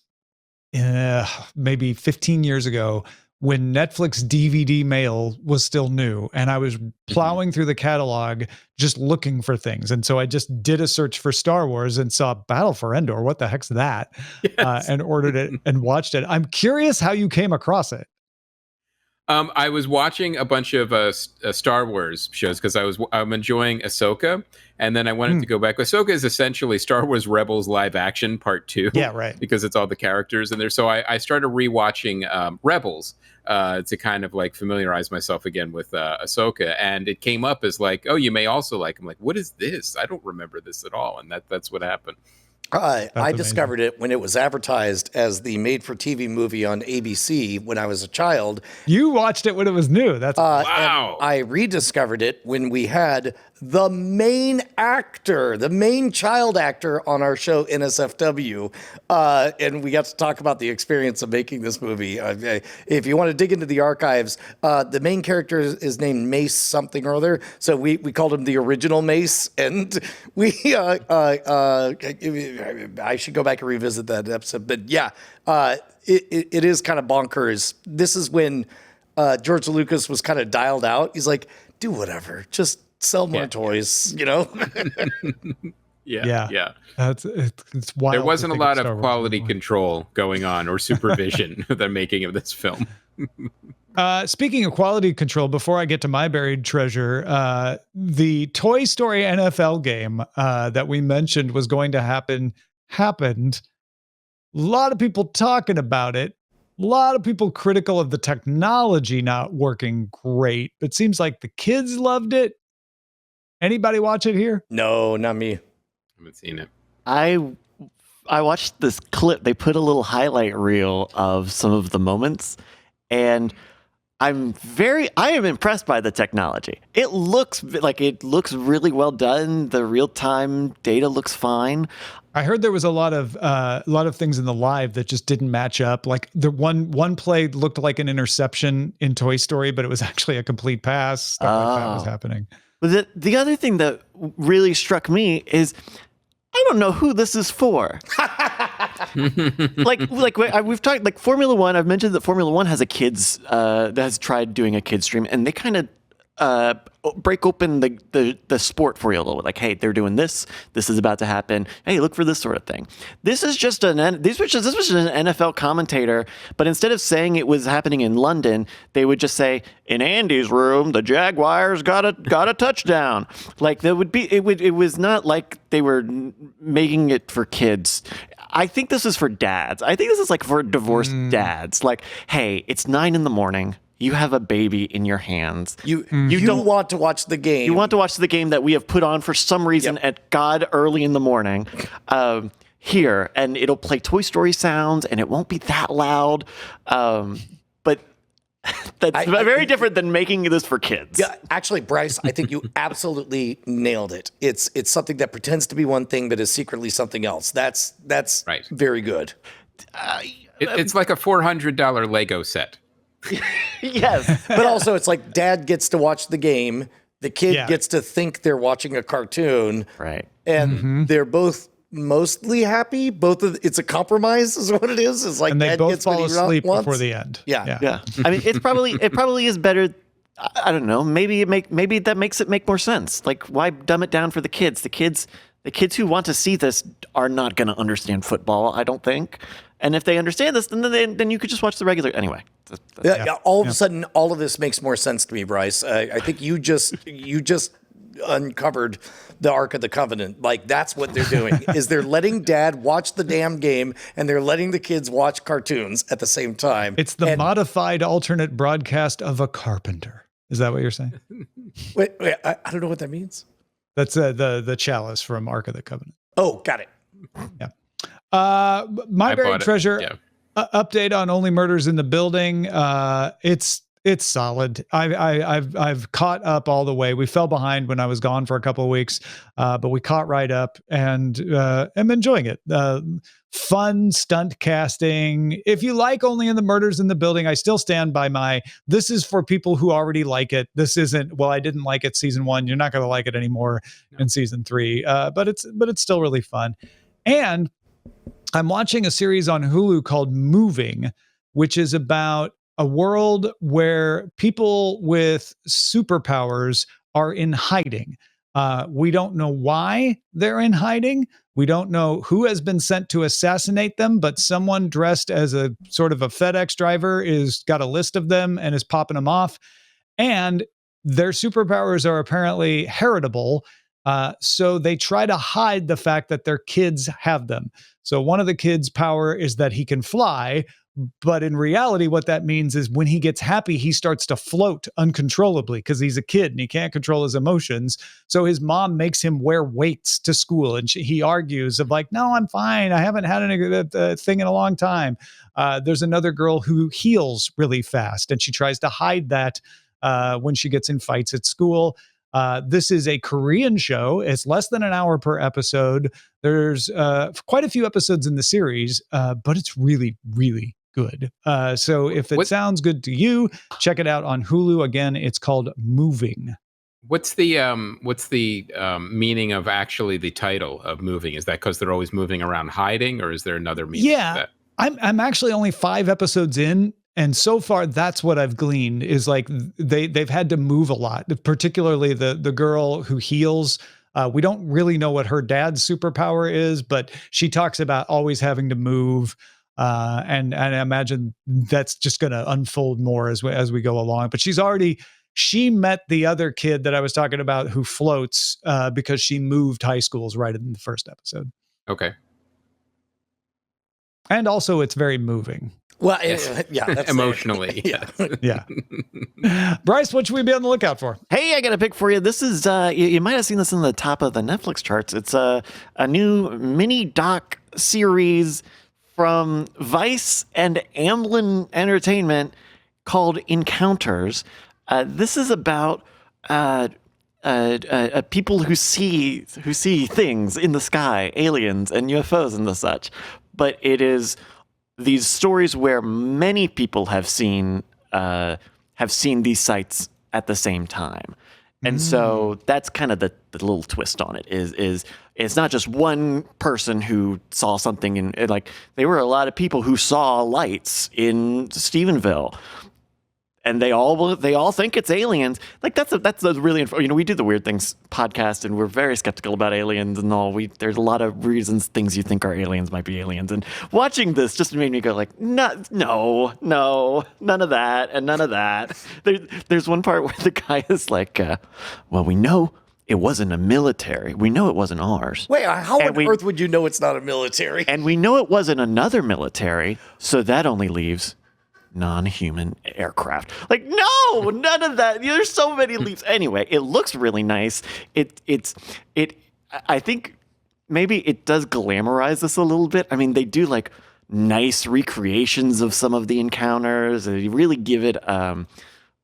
maybe 15 years ago when Netflix DVD mail was still new, and I was plowing through the catalog just looking for things. And so I just did a search for Star Wars and saw Battle for Endor. What the heck's that? Yes. And ordered it and watched it. I'm curious how you came across it. I was watching a bunch of Star Wars shows because I'm enjoying Ahsoka, and then I wanted to go back. Ahsoka is essentially Star Wars Rebels live action part 2. Yeah, right. Because it's all the characters in there. So I started rewatching Rebels to kind of like familiarize myself again with Ahsoka, and it came up as like, oh, you may also like. I'm like, what is this? I don't remember this at all, and that's what happened. I discovered it when it was advertised as the made-for-TV movie on ABC when I was a child. You watched it when it was new. That's Wow. And I rediscovered it when we had the main actor, the main child actor on our show, NSFW. And we got to talk about the experience of making this movie. If you want to dig into the archives, the main character is named Mace something or other. So we called him the original Mace. And I should go back and revisit that episode. But yeah, it is kind of bonkers. This is when George Lucas was kind of dialed out. He's like, do whatever. Just sell more toys, you know? Yeah. it's wild. There wasn't a to think lot Star of Wars quality anymore. control going on or supervision the making of this film. Speaking of quality control, before I get to my buried treasure, the Toy Story NFL game that we mentioned was going to happen happened. A lot of people talking about it. A lot of people critical of the technology not working great. But it seems like the kids loved it. Anybody watch it here? No, not me. I haven't seen it. I watched this clip. They put a little highlight reel of some of the moments, and I am impressed by the technology. It looks really well done. The real-time data looks fine. I heard there was a lot of things in the live that just didn't match up. Like the one play looked like an interception in Toy Story, but it was actually a complete pass. Stuff like that was happening. But the other thing that really struck me is I don't know who this is for. We've talked like Formula One. I've mentioned that Formula One has a kids that has tried doing a kids stream, and they kind of break open the sport for you a little bit. Like, hey, they're doing this. This is about to happen. Hey, look for this sort of thing. This was just an NFL commentator, but instead of saying it was happening in London, they would just say, in Andy's room, the Jaguars got a touchdown. Like it was not like they were making it for kids. I think this is for dads. I think this is like for divorced dads. Like, hey, it's 9 a.m. You have a baby in your hands. You don't want to watch the game. You want to watch the game that we have put on for some reason at God early in the morning here, and it'll play Toy Story sounds, and it won't be that loud. But that's very different than making this for kids. Yeah, actually, Bryce, I think you absolutely nailed it. It's something that pretends to be one thing but is secretly something else. That's Right. very good. It's like a $400 Lego set. Yes. But also, it's like dad gets to watch the game. The kid gets to think they're watching a cartoon. Right. And they're both mostly happy. It's a compromise is what it is. It's like And they dad both gets what fall he asleep wants. before the end. Yeah. I mean, it probably is better. I don't know. Maybe that makes it make more sense. Like, why dumb it down for the kids? The kids who want to see this are not going to understand football, I don't think. And if they understand this, then you could just watch the regular anyway. All of a sudden, all of this makes more sense to me, Bryce. I think you just uncovered the Ark of the Covenant. Like, that's what they're doing, is they're letting dad watch the damn game, and they're letting the kids watch cartoons at the same time. It's the modified alternate broadcast of a carpenter. Is that what you're saying? Wait, I don't know what that means. That's the chalice from Ark of the Covenant. Oh, got it. Yeah. My buried treasure update on Only Murders in the Building. It's solid. I've caught up all the way. We fell behind when I was gone for a couple of weeks, but we caught right up and am enjoying it. Fun stunt casting. If you like Only in the Murders in the Building, I still stand by this is for people who already like it. This isn't, well, I didn't like it season 1. You're not going to like it anymore in season 3. But it's still really fun. And I'm watching a series on Hulu called Moving, which is about a world where people with superpowers are in hiding. We don't know why they're in hiding. We don't know who has been sent to assassinate them, but someone dressed as a sort of a FedEx driver is got a list of them and is popping them off. And their superpowers are apparently heritable. So they try to hide the fact that their kids have them. So one of the kids' power is that he can fly. But in reality, what that means is when he gets happy, he starts to float uncontrollably because he's a kid and he can't control his emotions. So his mom makes him wear weights to school. And he argues of like, no, I'm fine. I haven't had a thing in a long time. There's another girl who heals really fast and she tries to hide that when she gets in fights at school. This is a Korean show. It's less than an hour per episode. There's quite a few episodes in the series, but it's really, really good. So if it sounds good to you, check it out on Hulu. Again, it's called Moving. What's the meaning of actually the title of Moving? Is that because they're always moving around hiding, or is there another meaning to that? I'm actually only 5 episodes in. And so far, that's what I've gleaned is like they've had to move a lot, particularly the girl who heals. We don't really know what her dad's superpower is, but she talks about always having to move. And I imagine that's just going to unfold more as we go along. But she met the other kid that I was talking about who floats because she moved high schools right in the first episode. Okay. And also, it's very moving. Well, yeah, that's emotionally. Yeah. Bryce, what should we be on the lookout for? Hey, I got a pick for you. This is, you might have seen this in the top of the Netflix charts. It's a new mini doc series from Vice and Amblin Entertainment called Encounters. This is about people who see things in the sky, aliens and UFOs and the such. But it is these stories where many people have seen these sights at the same time. And so that's kind of the little twist on it is it's not just one person who saw something and like there were a lot of people who saw lights in Stephenville. And they all think it's aliens. Like that's a really, we do the Weird Things podcast and we're very skeptical about aliens and all. There's a lot of reasons things you think are aliens might be aliens. And watching this just made me go like, no, none of that and none of that. There's one part where the guy is like, well, we know it wasn't a military. We know it wasn't ours. Wait, how on earth would you know it's not a military? And we know it wasn't another military. So that only leaves non-human aircraft. Like, no, none of that. There's so many leaps. Anyway, it looks really nice. I think maybe it does glamorize this a little bit. I mean, they do like nice recreations of some of the encounters. They really give it a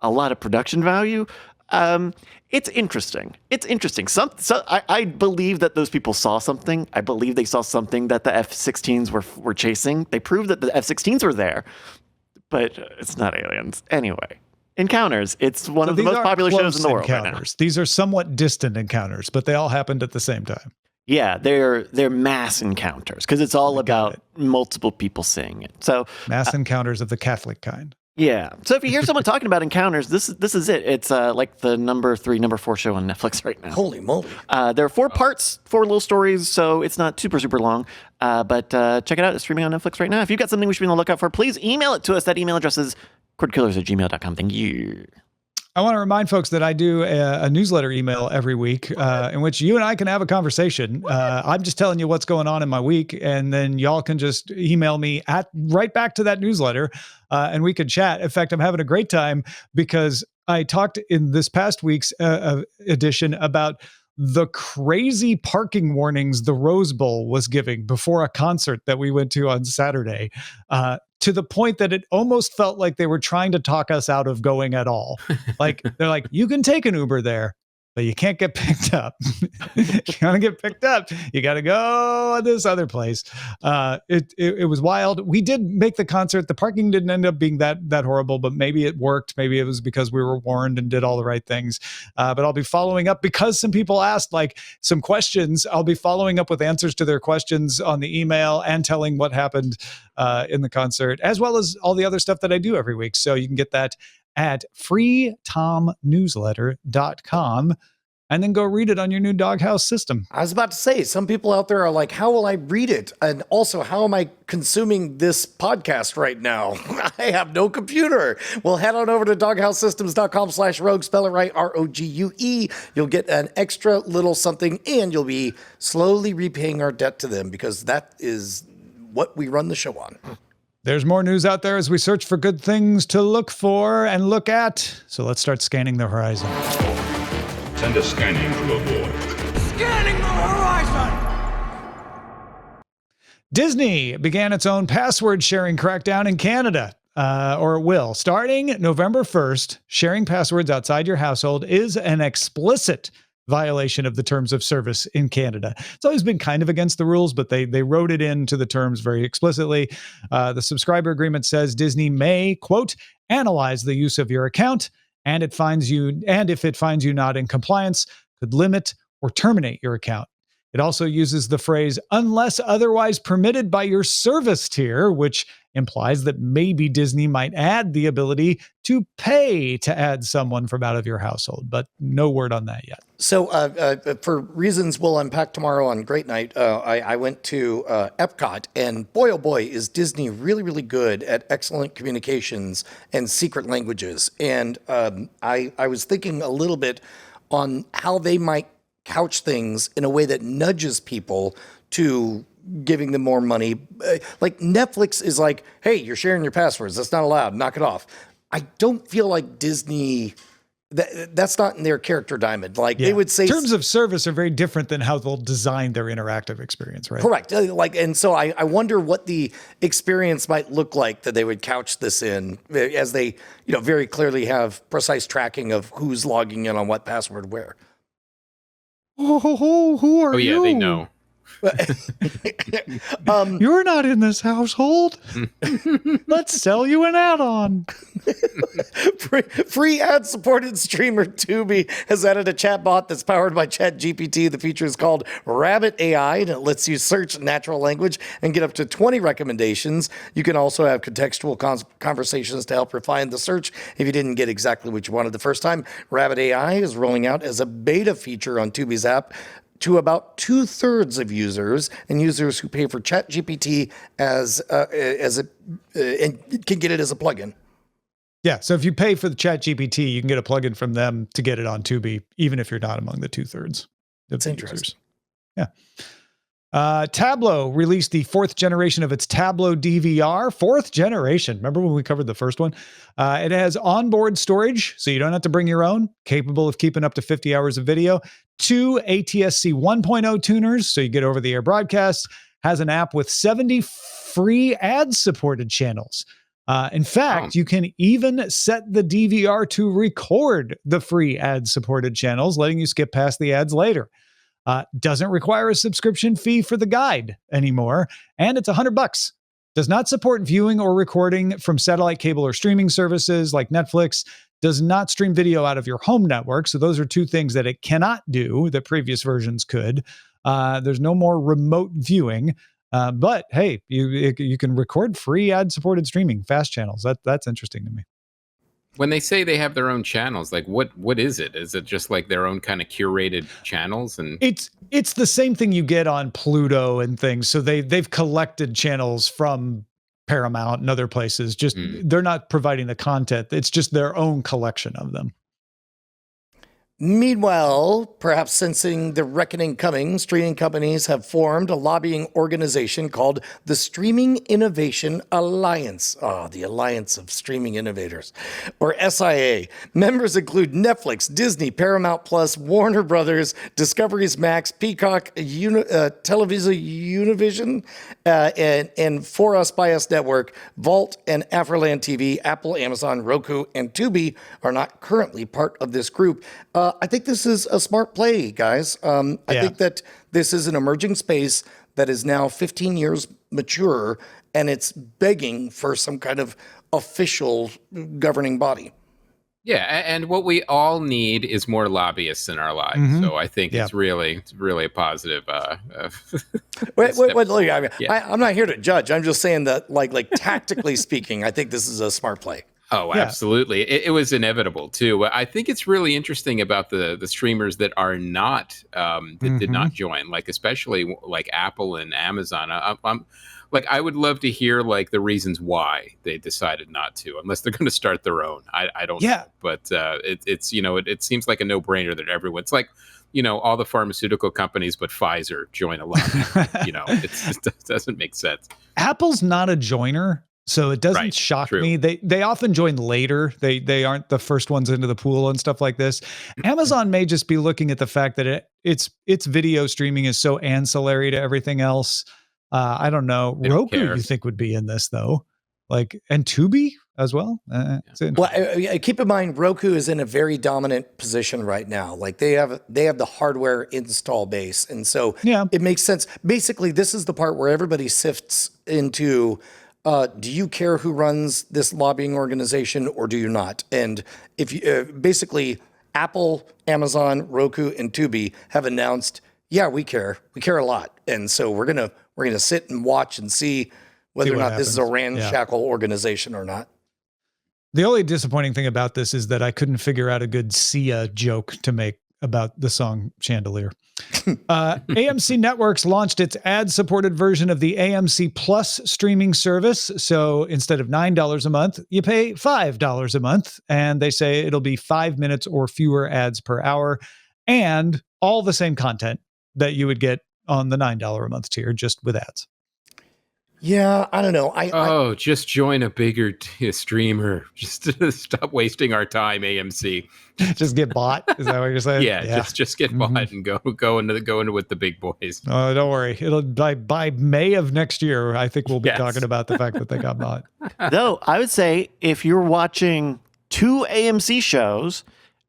lot of production value. It's interesting. I believe that those people saw something. I believe they saw something that the F-16s were chasing. They proved that the F-16s were there. But it's not aliens. Anyway, Encounters. It's one of the most popular shows in the world right now. These are somewhat distant encounters, but they all happened at the same time. Yeah, they're mass encounters because it's all about multiple people seeing it. So mass encounters of the Catholic kind. Yeah. So if you hear someone talking about encounters, this is it. It's like the number 3, number 4 show on Netflix right now. Holy moly. There are 4 parts, 4 little stories, so it's not super long. But check it out. It's streaming on Netflix right now. If you've got something we should be on the lookout for, please email it to us. That email address is cordkillers@gmail.com. Thank you. I want to remind folks that I do a newsletter email every week in which you and I can have a conversation. I'm just telling you what's going on in my week, and then y'all can just email me right back to that newsletter, and we can chat. In fact, I'm having a great time because I talked in this past week's edition about the crazy parking warnings the Rose Bowl was giving before a concert that we went to on Saturday, to the point that it almost felt like they were trying to talk us out of going at all. Like, they're like, you can take an Uber there, but you can't get picked up. You want to get picked up, you got to go this other place. It was wild. We did make the concert. The parking didn't end up being that horrible, but maybe it worked. Maybe it was because we were warned and did all the right things. But I'll be following up because some people asked like some questions. I'll be following up with answers to their questions on the email and telling what happened in the concert, as well as all the other stuff that I do every week. So you can get that at freetomnewsletter.com. and then go read it on your new Doghouse system. I was about to say, some people out there are like, how will I read it? And also, how am I consuming this podcast right now? I have no computer. Well, head on over to doghousesystems.com/rogue, spell it right, ROGUE. You'll get an extra little something, and you'll be slowly repaying our debt to them, because that is what we run the show on. There's more news out there as we search for good things to look for and look at. So let's start scanning the horizon. Send a scanning to avoid. Scanning the horizon! Disney began its own password sharing crackdown in Canada, or it will. Starting November 1st, sharing passwords outside your household is an explicit violation of the terms of service in Canada. It's always been kind of against the rules, but they wrote it into the terms very explicitly. The subscriber agreement says Disney may, quote, analyze the use of your account, and if it finds you not in compliance, could limit or terminate your account. It also uses the phrase, unless otherwise permitted by your service tier, which implies that maybe Disney might add the ability to pay to add someone from out of your household, but no word on that yet. So for reasons we'll unpack tomorrow on Great Night, I went to Epcot, and boy, oh boy, is Disney really, really good at excellent communications and secret languages. And I was thinking a little bit on how they might couch things in a way that nudges people to giving them more money. Like Netflix is like, hey, you're sharing your passwords. That's not allowed. Knock it off. I don't feel like Disney, that's not in their character diamond. Like they would say terms of service are very different than how they'll design their interactive experience, right? Correct. And so I wonder what the experience might look like that they would couch this in, as they, very clearly have precise tracking of who's logging in on what password where. Oh, who are you? Oh yeah, they know. You're not in this household. Let's sell you an add-on. Free ad-supported streamer Tubi has added a chatbot that's powered by ChatGPT. The feature is called Rabbit AI, and it lets you search natural language and get up to 20 recommendations. You can also have contextual conversations to help refine the search if you didn't get exactly what you wanted the first time. Rabbit AI is rolling out as a beta feature on Tubi's app to about 2/3 of users, and users who pay for ChatGPT and can get it as a plugin. Yeah, so if you pay for the ChatGPT, you can get a plugin from them to get it on Tubi, even if you're not among the 2/3 of That's the interesting. users. Yeah. Tableau released the 4th generation of its Tableau DVR. 4th generation. Remember when we covered the first one? It has onboard storage, so you don't have to bring your own, capable of keeping up to 50 hours of video. 2 ATSC 1.0 tuners, so you get over-the-air broadcasts. Has an app with 70 free ad-supported channels. In fact, you can even set the DVR to record the free ad-supported channels, letting you skip past the ads later. Doesn't require a subscription fee for the guide anymore, and it's $100. Does not support viewing or recording from satellite cable or streaming services like Netflix. Does not stream video out of your home network. So those are two things that it cannot do that previous versions could. There's no more remote viewing. But hey, you can record free ad-supported streaming, fast channels. That's interesting to me. When they say they have their own channels, like what is it? Is it just like their own kind of curated channels? And it's the same thing you get on Pluto and things. So they've collected channels from Paramount and other places. Just they're not providing the content. It's just their own collection of them. Meanwhile, perhaps sensing the reckoning coming, streaming companies have formed a lobbying organization called the Streaming Innovation Alliance. The Alliance of Streaming Innovators, or SIA. Members include Netflix, Disney, Paramount Plus, Warner Brothers, Discovery's Max, Peacock, Televisa Univision, and For Us By Us Network, Vault, and Afroland TV. Apple, Amazon, Roku, and Tubi are not currently part of this group. I think this is a smart play, guys. I think that this is an emerging space that is now 15 years mature, and it's begging for some kind of official governing body. Yeah, and what we all need is more lobbyists in our lives. Mm-hmm. So I think it's really a positive. Wait, look, I'm not here to judge. I'm just saying that, like tactically speaking, I think this is a smart play. Oh, Yeah. absolutely. It was inevitable too. I think it's really interesting about the streamers that are not that did not join, like especially like Apple and Amazon. I'm like, I would love to hear like the reasons why they decided not to, unless they're going to start their own. I don't know, but it's it seems like a no brainer that everyone. It's like all the pharmaceutical companies, but Pfizer join a lot. It doesn't make sense. Apple's not a joiner, so it doesn't shock me. They often join later. They aren't the first ones into the pool and stuff like this. Amazon may just be looking at the fact that its video streaming is so ancillary to everything else. I don't know. Roku, you think would be in this though, and Tubi as well. Keep in mind, Roku is in a very dominant position right now. Like they have the hardware install base, and so it makes sense. Basically, this is the part where everybody sifts into. Do you care who runs this lobbying organization or do you not? And if you basically Apple, Amazon, Roku, and Tubi have announced, yeah, we care a lot, and so we're gonna sit and watch and see whether or not this is a ramshackle organization or not. The only disappointing thing about this is that I couldn't figure out a good Sia joke to make about the song Chandelier. AMC Networks launched its ad-supported version of the AMC Plus streaming service. So instead of $9 a month, you pay $5 a month. And they say it'll be 5 minutes or fewer ads per hour and all the same content that you would get on the $9 a month tier, just with ads. Yeah, I don't know. Just join a bigger streamer. Just stop wasting our time, AMC. Just get bought. Is that what you're saying? Yeah. Just get bought and go into with the big boys. Oh, don't worry. It'll by May of next year. I think we'll be talking about the fact that they got bought. Though I would say if you're watching 2 AMC shows,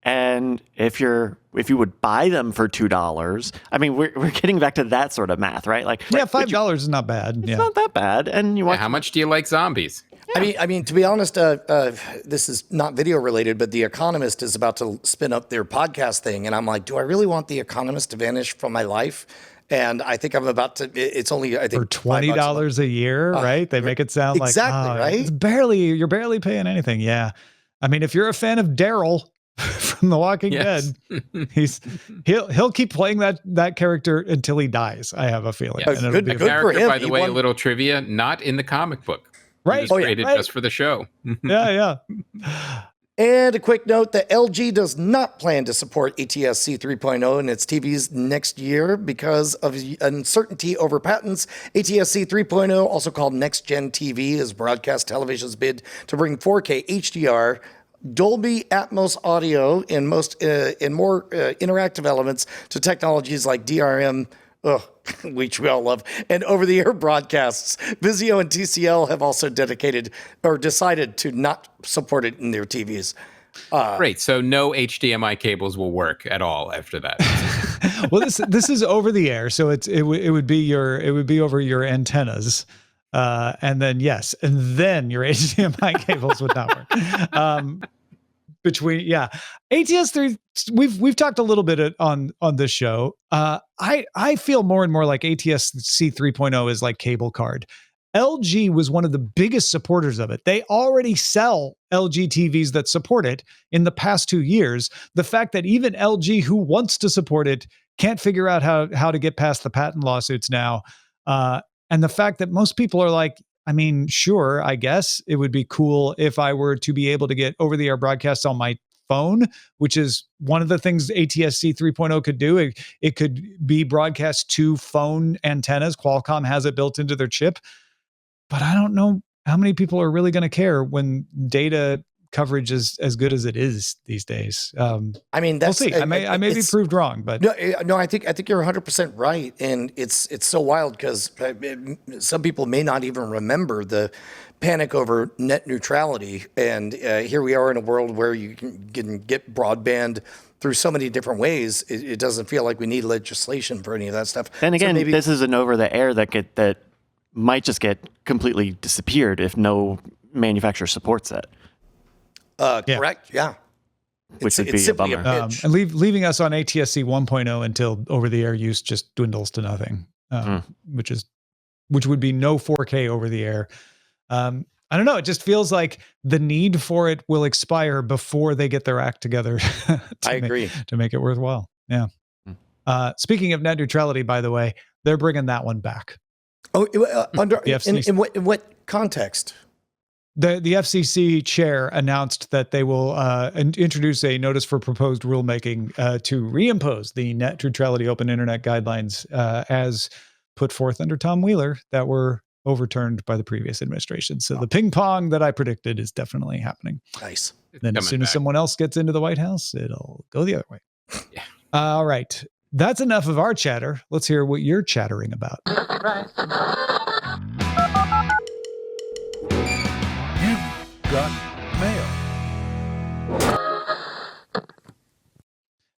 and if you would buy them for $2, I mean, we're getting back to that sort of math, right? Like, $5 is not bad. It's not that bad. And you watch. How much do you like zombies? Yeah. I mean, to be honest, this is not video related, but The Economist is about to spin up their podcast thing, and I'm like, do I really want The Economist to vanish from my life? And I think I'm about to. It's only for $20 a year, right? They make it sound exactly right. You're barely paying anything. Yeah, I mean, if you're a fan of Daryl from The Walking Dead, he'll keep playing that character until he dies. I have a feeling. Yes. Good character, for him. By the way, a little trivia: not in the comic book. Right. It was created just for the show. Yeah. And a quick note, the LG does not plan to support ATSC 3.0 in its TVs next year because of uncertainty over patents. ATSC 3.0, also called Next Gen TV, is broadcast television's bid to bring 4K HDR, Dolby Atmos audio, and more interactive elements to technologies like DRM, which we all love, and over-the-air broadcasts. Vizio and TCL have also decided to not support it in their TVs. Great. So no HDMI cables will work at all after that. Well, this is over the air, so it would be over your antennas, and then your HDMI cables would not work. ATS3, we've talked a little bit on this show. I feel more and more like ATSC 3.0 is like cable card. LG was one of the biggest supporters of it. They already sell LG TVs that support it in the past 2 years. The fact that even LG, who wants to support it, can't figure out how to get past the patent lawsuits now. And the fact that most people are like, I mean, sure, I guess it would be cool if I were to be able to get over-the-air broadcasts on my phone, which is one of the things ATSC 3.0 could do. It could be broadcast to phone antennas. Qualcomm has it built into their chip. But I don't know how many people are really going to care when data coverage is as good as it is these days. I mean, we'll see. I may be proved wrong, but no, I think you're 100% right, and it's so wild because some people may not even remember the panic over net neutrality, and here we are in a world where you can get broadband through so many different ways. It doesn't feel like we need legislation for any of that stuff. And again, this is an over the air that might just get completely disappeared if no manufacturer supports it. Correct. Yeah. Which would be a bummer. And leaving us on ATSC 1.0 until over-the-air use just dwindles to nothing, which would be no 4K over the air. I don't know. It just feels like the need for it will expire before they get their act together. I agree. To make it worthwhile. Yeah. Speaking of net neutrality, by the way, they're bringing that one back. Oh, under The FCC. in what context? The FCC chair announced that they will introduce a notice for proposed rulemaking to reimpose the net neutrality open internet guidelines as put forth under Tom Wheeler that were overturned by the previous administration. So the ping pong that I predicted is definitely happening. Nice. Then as soon as someone else gets into the White House, it'll go the other way. Yeah. All right. That's enough of our chatter. Let's hear what you're chattering about. Got mail.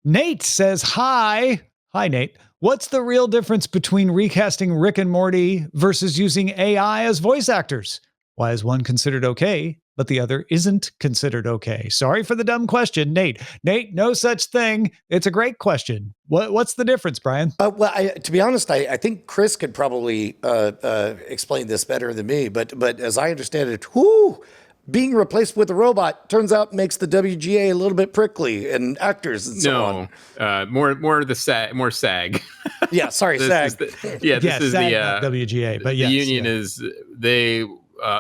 Nate says, hi. Hi, Nate. What's the real difference between recasting Rick and Morty versus using AI as voice actors? Why is one considered okay, but the other isn't considered okay? Sorry for the dumb question, Nate. Nate, no such thing. It's a great question. What's the difference, Brian? Well, to be honest, I think Chris could probably explain this better than me. But as I understand it, being replaced with a robot turns out makes the WGA a little bit prickly and actors and so on. More SAG. Yeah, sorry, this SAG. This is SAG, the not WGA, but the yes, union is they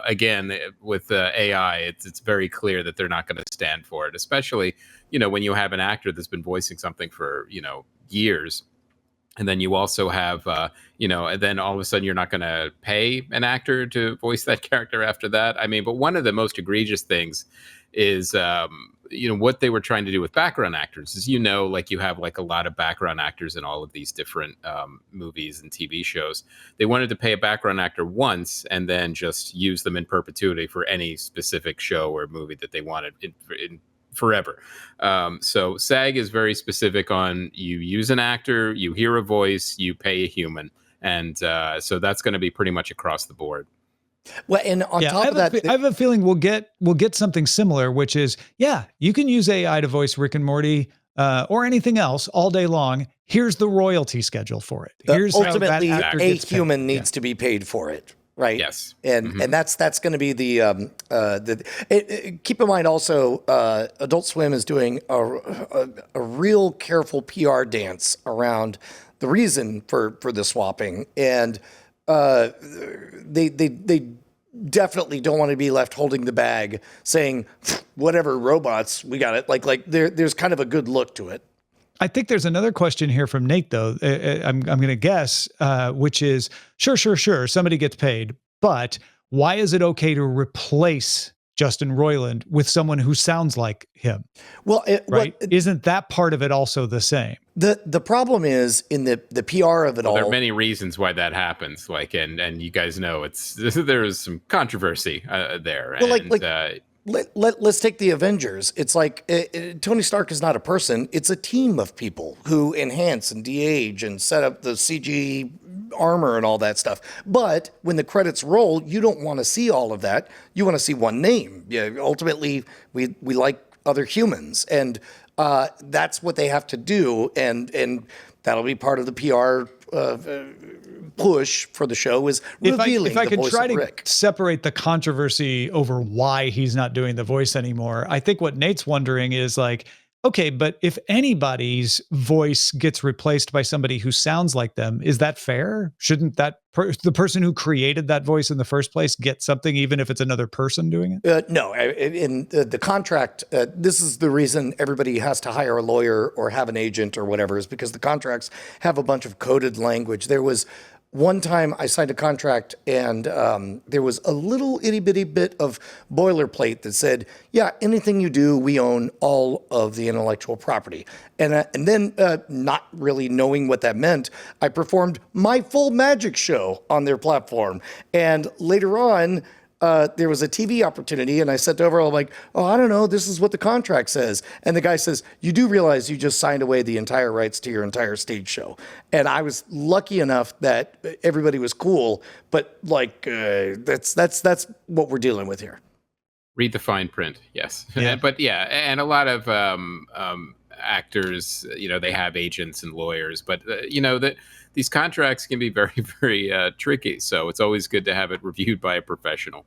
again with AI. It's very clear that they're not going to stand for it, especially when you have an actor that's been voicing something for years. And then you also have, and then all of a sudden you're not going to pay an actor to voice that character after that. I mean, but one of the most egregious things is, what they were trying to do with background actors is, like you have like a lot of background actors in all of these different movies and TV shows. They wanted to pay a background actor once and then just use them in perpetuity for any specific show or movie that they wanted in forever. So SAG is very specific on you use an actor, you hear a voice, you pay a human. And so that's going to be pretty much across the board. Well, and on top of that, I have a feeling we'll get something similar, which is, you can use AI to voice Rick and Morty or anything else all day long. Here's the royalty schedule for it. Here's ultimately how that actor a gets paid. human needs to be paid for it. Right. Yes. And that's going to be the keep in mind also, Adult Swim is doing a real careful PR dance around the reason for the swapping. And they definitely don't want to be left holding the bag saying, whatever, robots, we got it. Like there's kind of a good look to it. I think there's another question here from Nate, though. I'm going to guess, which is, sure, somebody gets paid, but why is it okay to replace Justin Roiland with someone who sounds like him? Well, isn't that part of it also the same? The problem is in the PR of it all. There are many reasons why that happens. And you guys know there's some controversy there. Well, let's take the Avengers. It's like Tony Stark is not a person. It's a team of people who enhance and de-age and set up the CG armor and all that stuff. But when the credits roll, you don't want to see all of that. You want to see one name. Yeah, ultimately, we like other humans. And that's what they have to do. And that'll be part of the PR push for the show is revealing if I the could voice try of to Rick. separate the controversy over why he's not doing the voice anymore, I think what Nate's wondering is like, okay, but if anybody's voice gets replaced by somebody who sounds like them, is that fair? Shouldn't that the person who created that voice in the first place get something, even if it's another person doing it? No, in the contract, this is the reason everybody has to hire a lawyer or have an agent or whatever, is because the contracts have a bunch of coded language. There was one time I signed a contract and there was a little itty bitty bit of boilerplate that said, yeah, anything you do, we own all of the intellectual property. And then not really knowing what that meant, I performed my full magic show on their platform. And later on, there was a TV opportunity and I said over, I'm like, oh, I don't know, this is what the contract says. And the guy says, you do realize you just signed away the entire rights to your entire stage show. And I was lucky enough that everybody was cool, but like, that's what we're dealing with here. Read the fine print. Yes. Yeah. But yeah, and a lot of actors, they have agents and lawyers, but that these contracts can be very, very tricky. So it's always good to have it reviewed by a professional.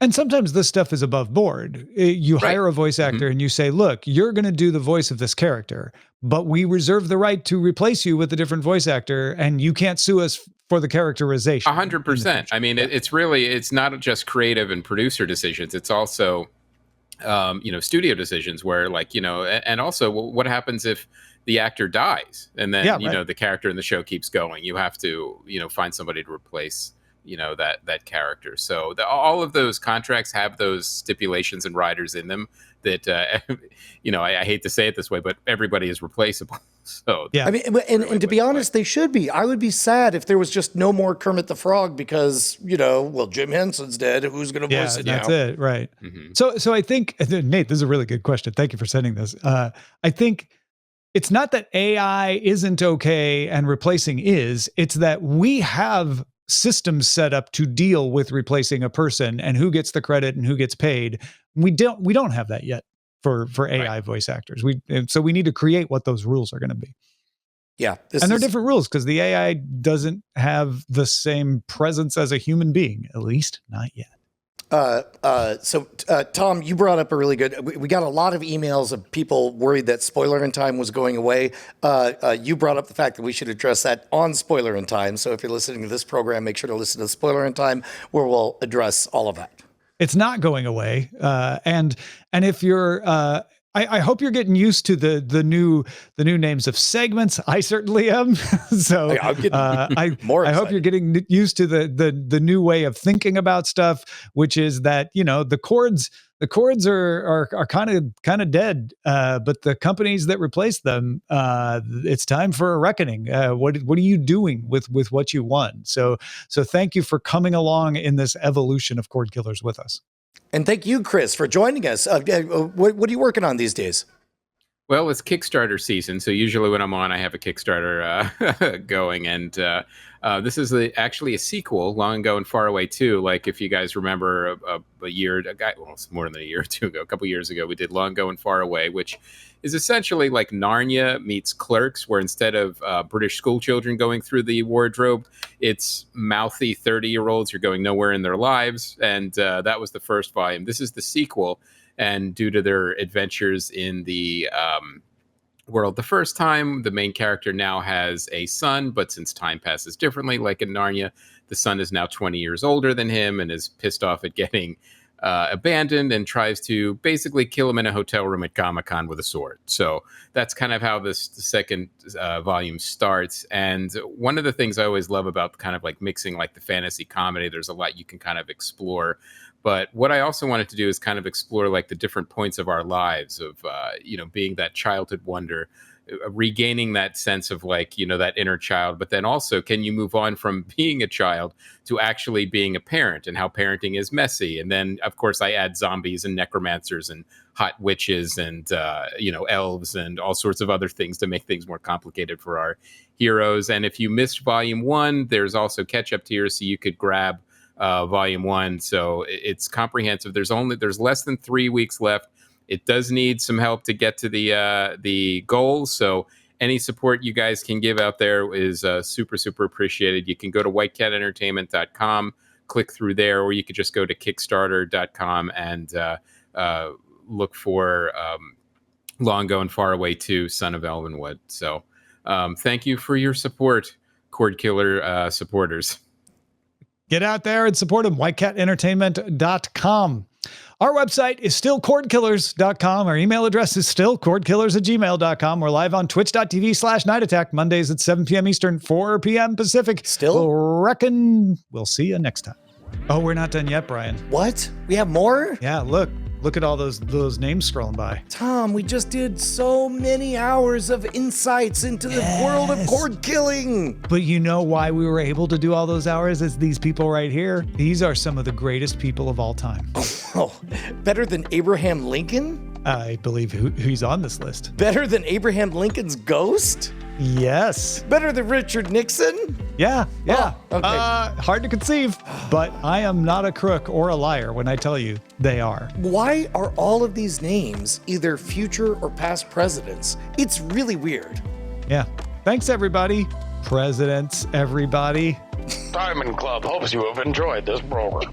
And sometimes this stuff is above board. You hire a voice actor and you say, look, you're going to do the voice of this character, but we reserve the right to replace you with a different voice actor, and you can't sue us for the characterization. 100%. I mean, it's not just creative and producer decisions. It's also, studio decisions where, like, and also what happens if the actor dies and then, the character in the show keeps going. You have to, find somebody to replace that character. So all of those contracts have those stipulations and riders in them that I hate to say it this way, but everybody is replaceable. So I mean, and to be honest, they should be. I would be sad if there was just no more Kermit the Frog because Jim Henson's dead. Who's going to voice it now? That's it, right? So I think, Nate, this is a really good question. Thank you for sending this. I think it's not that AI isn't okay and replacing is. It's that we have systems set up to deal with replacing a person and who gets the credit and who gets paid. We don't have that yet for AI voice actors. So we need to create what those rules are going to be. Yeah. And they're different rules because the AI doesn't have the same presence as a human being, at least not yet. So Tom, you brought up a really good, we got a lot of emails of people worried that Spoilerin Time was going away. You brought up the fact that we should address that on Spoilerin Time. So if you're listening to this program, make sure to listen to Spoilerin Time where we'll address all of that. It's not going away. And if you're, I hope you're getting used to the new names of segments. I certainly am. So I'm getting I hope you're getting used to the new way of thinking about stuff, which is that the chords are kind of dead. But the companies that replace them, it's time for a reckoning. What are you doing with what you won? So thank you for coming along in this evolution of Cordkillers with us. And thank you, Chris, for joining us. What are you working on these days? Well, it's Kickstarter season, so usually when I'm on, I have a Kickstarter going, and this is actually a sequel, Long Ago and Far Away 2. Like, if you guys remember it's more than a year or two ago, a couple years ago, we did Long Ago and Far Away, which is essentially like Narnia meets Clerks, where instead of British school children going through the wardrobe, it's mouthy 30-year-olds who are going nowhere in their lives, and that was the first volume. This is the sequel. And due to their adventures in the world the first time, the main character now has a son, but since time passes differently, like in Narnia, the son is now 20 years older than him and is pissed off at getting abandoned and tries to basically kill him in a hotel room at Comic-Con with a sword. So that's kind of how the second volume starts. And one of the things I always love about kind of like mixing like the fantasy comedy, there's a lot you can kind of explore. But what I also wanted to do is kind of explore like the different points of our lives of, being that childhood wonder, regaining that sense of like, that inner child. But then also, can you move on from being a child to actually being a parent and how parenting is messy? And then, of course, I add zombies and necromancers and hot witches and, elves and all sorts of other things to make things more complicated for our heroes. And if you missed volume 1, there's also catch-up tiers, so you could grab volume 1. So it's comprehensive. There's less than 3 weeks left. It does need some help to get to the goals. So any support you guys can give out there is super, super appreciated. You can go to whitecatentertainment.com, click through there, or you could just go to kickstarter.com and look for Long Ago and Far Away 2, Son of Elvenwood. So thank you for your support, Cordkiller supporters. Get out there and support them. whitecatentertainment.com. Our website is still cordkillers.com. Our email address is still cordkillers@gmail.com. We're live on twitch.tv/Night Attack, Mondays at 7 p.m. Eastern, 4 p.m. Pacific. Still? We'll see you next time. Oh, we're not done yet, Brian. What? We have more? Yeah, look at all those names scrolling by. Tom, we just did so many hours of insights into the world of cord killing. But you know why we were able to do all those hours? It's these people right here. These are some of the greatest people of all time. Oh, better than Abraham Lincoln? I believe who's on this list. Better than Abraham Lincoln's ghost? Yes. Better than Richard Nixon? Yeah. Oh, okay. Hard to conceive, but I am not a crook or a liar when I tell you they are. Why are all of these names either future or past presidents? It's really weird. Yeah. Thanks, everybody. Presidents, everybody. Diamond Club hopes you have enjoyed this program.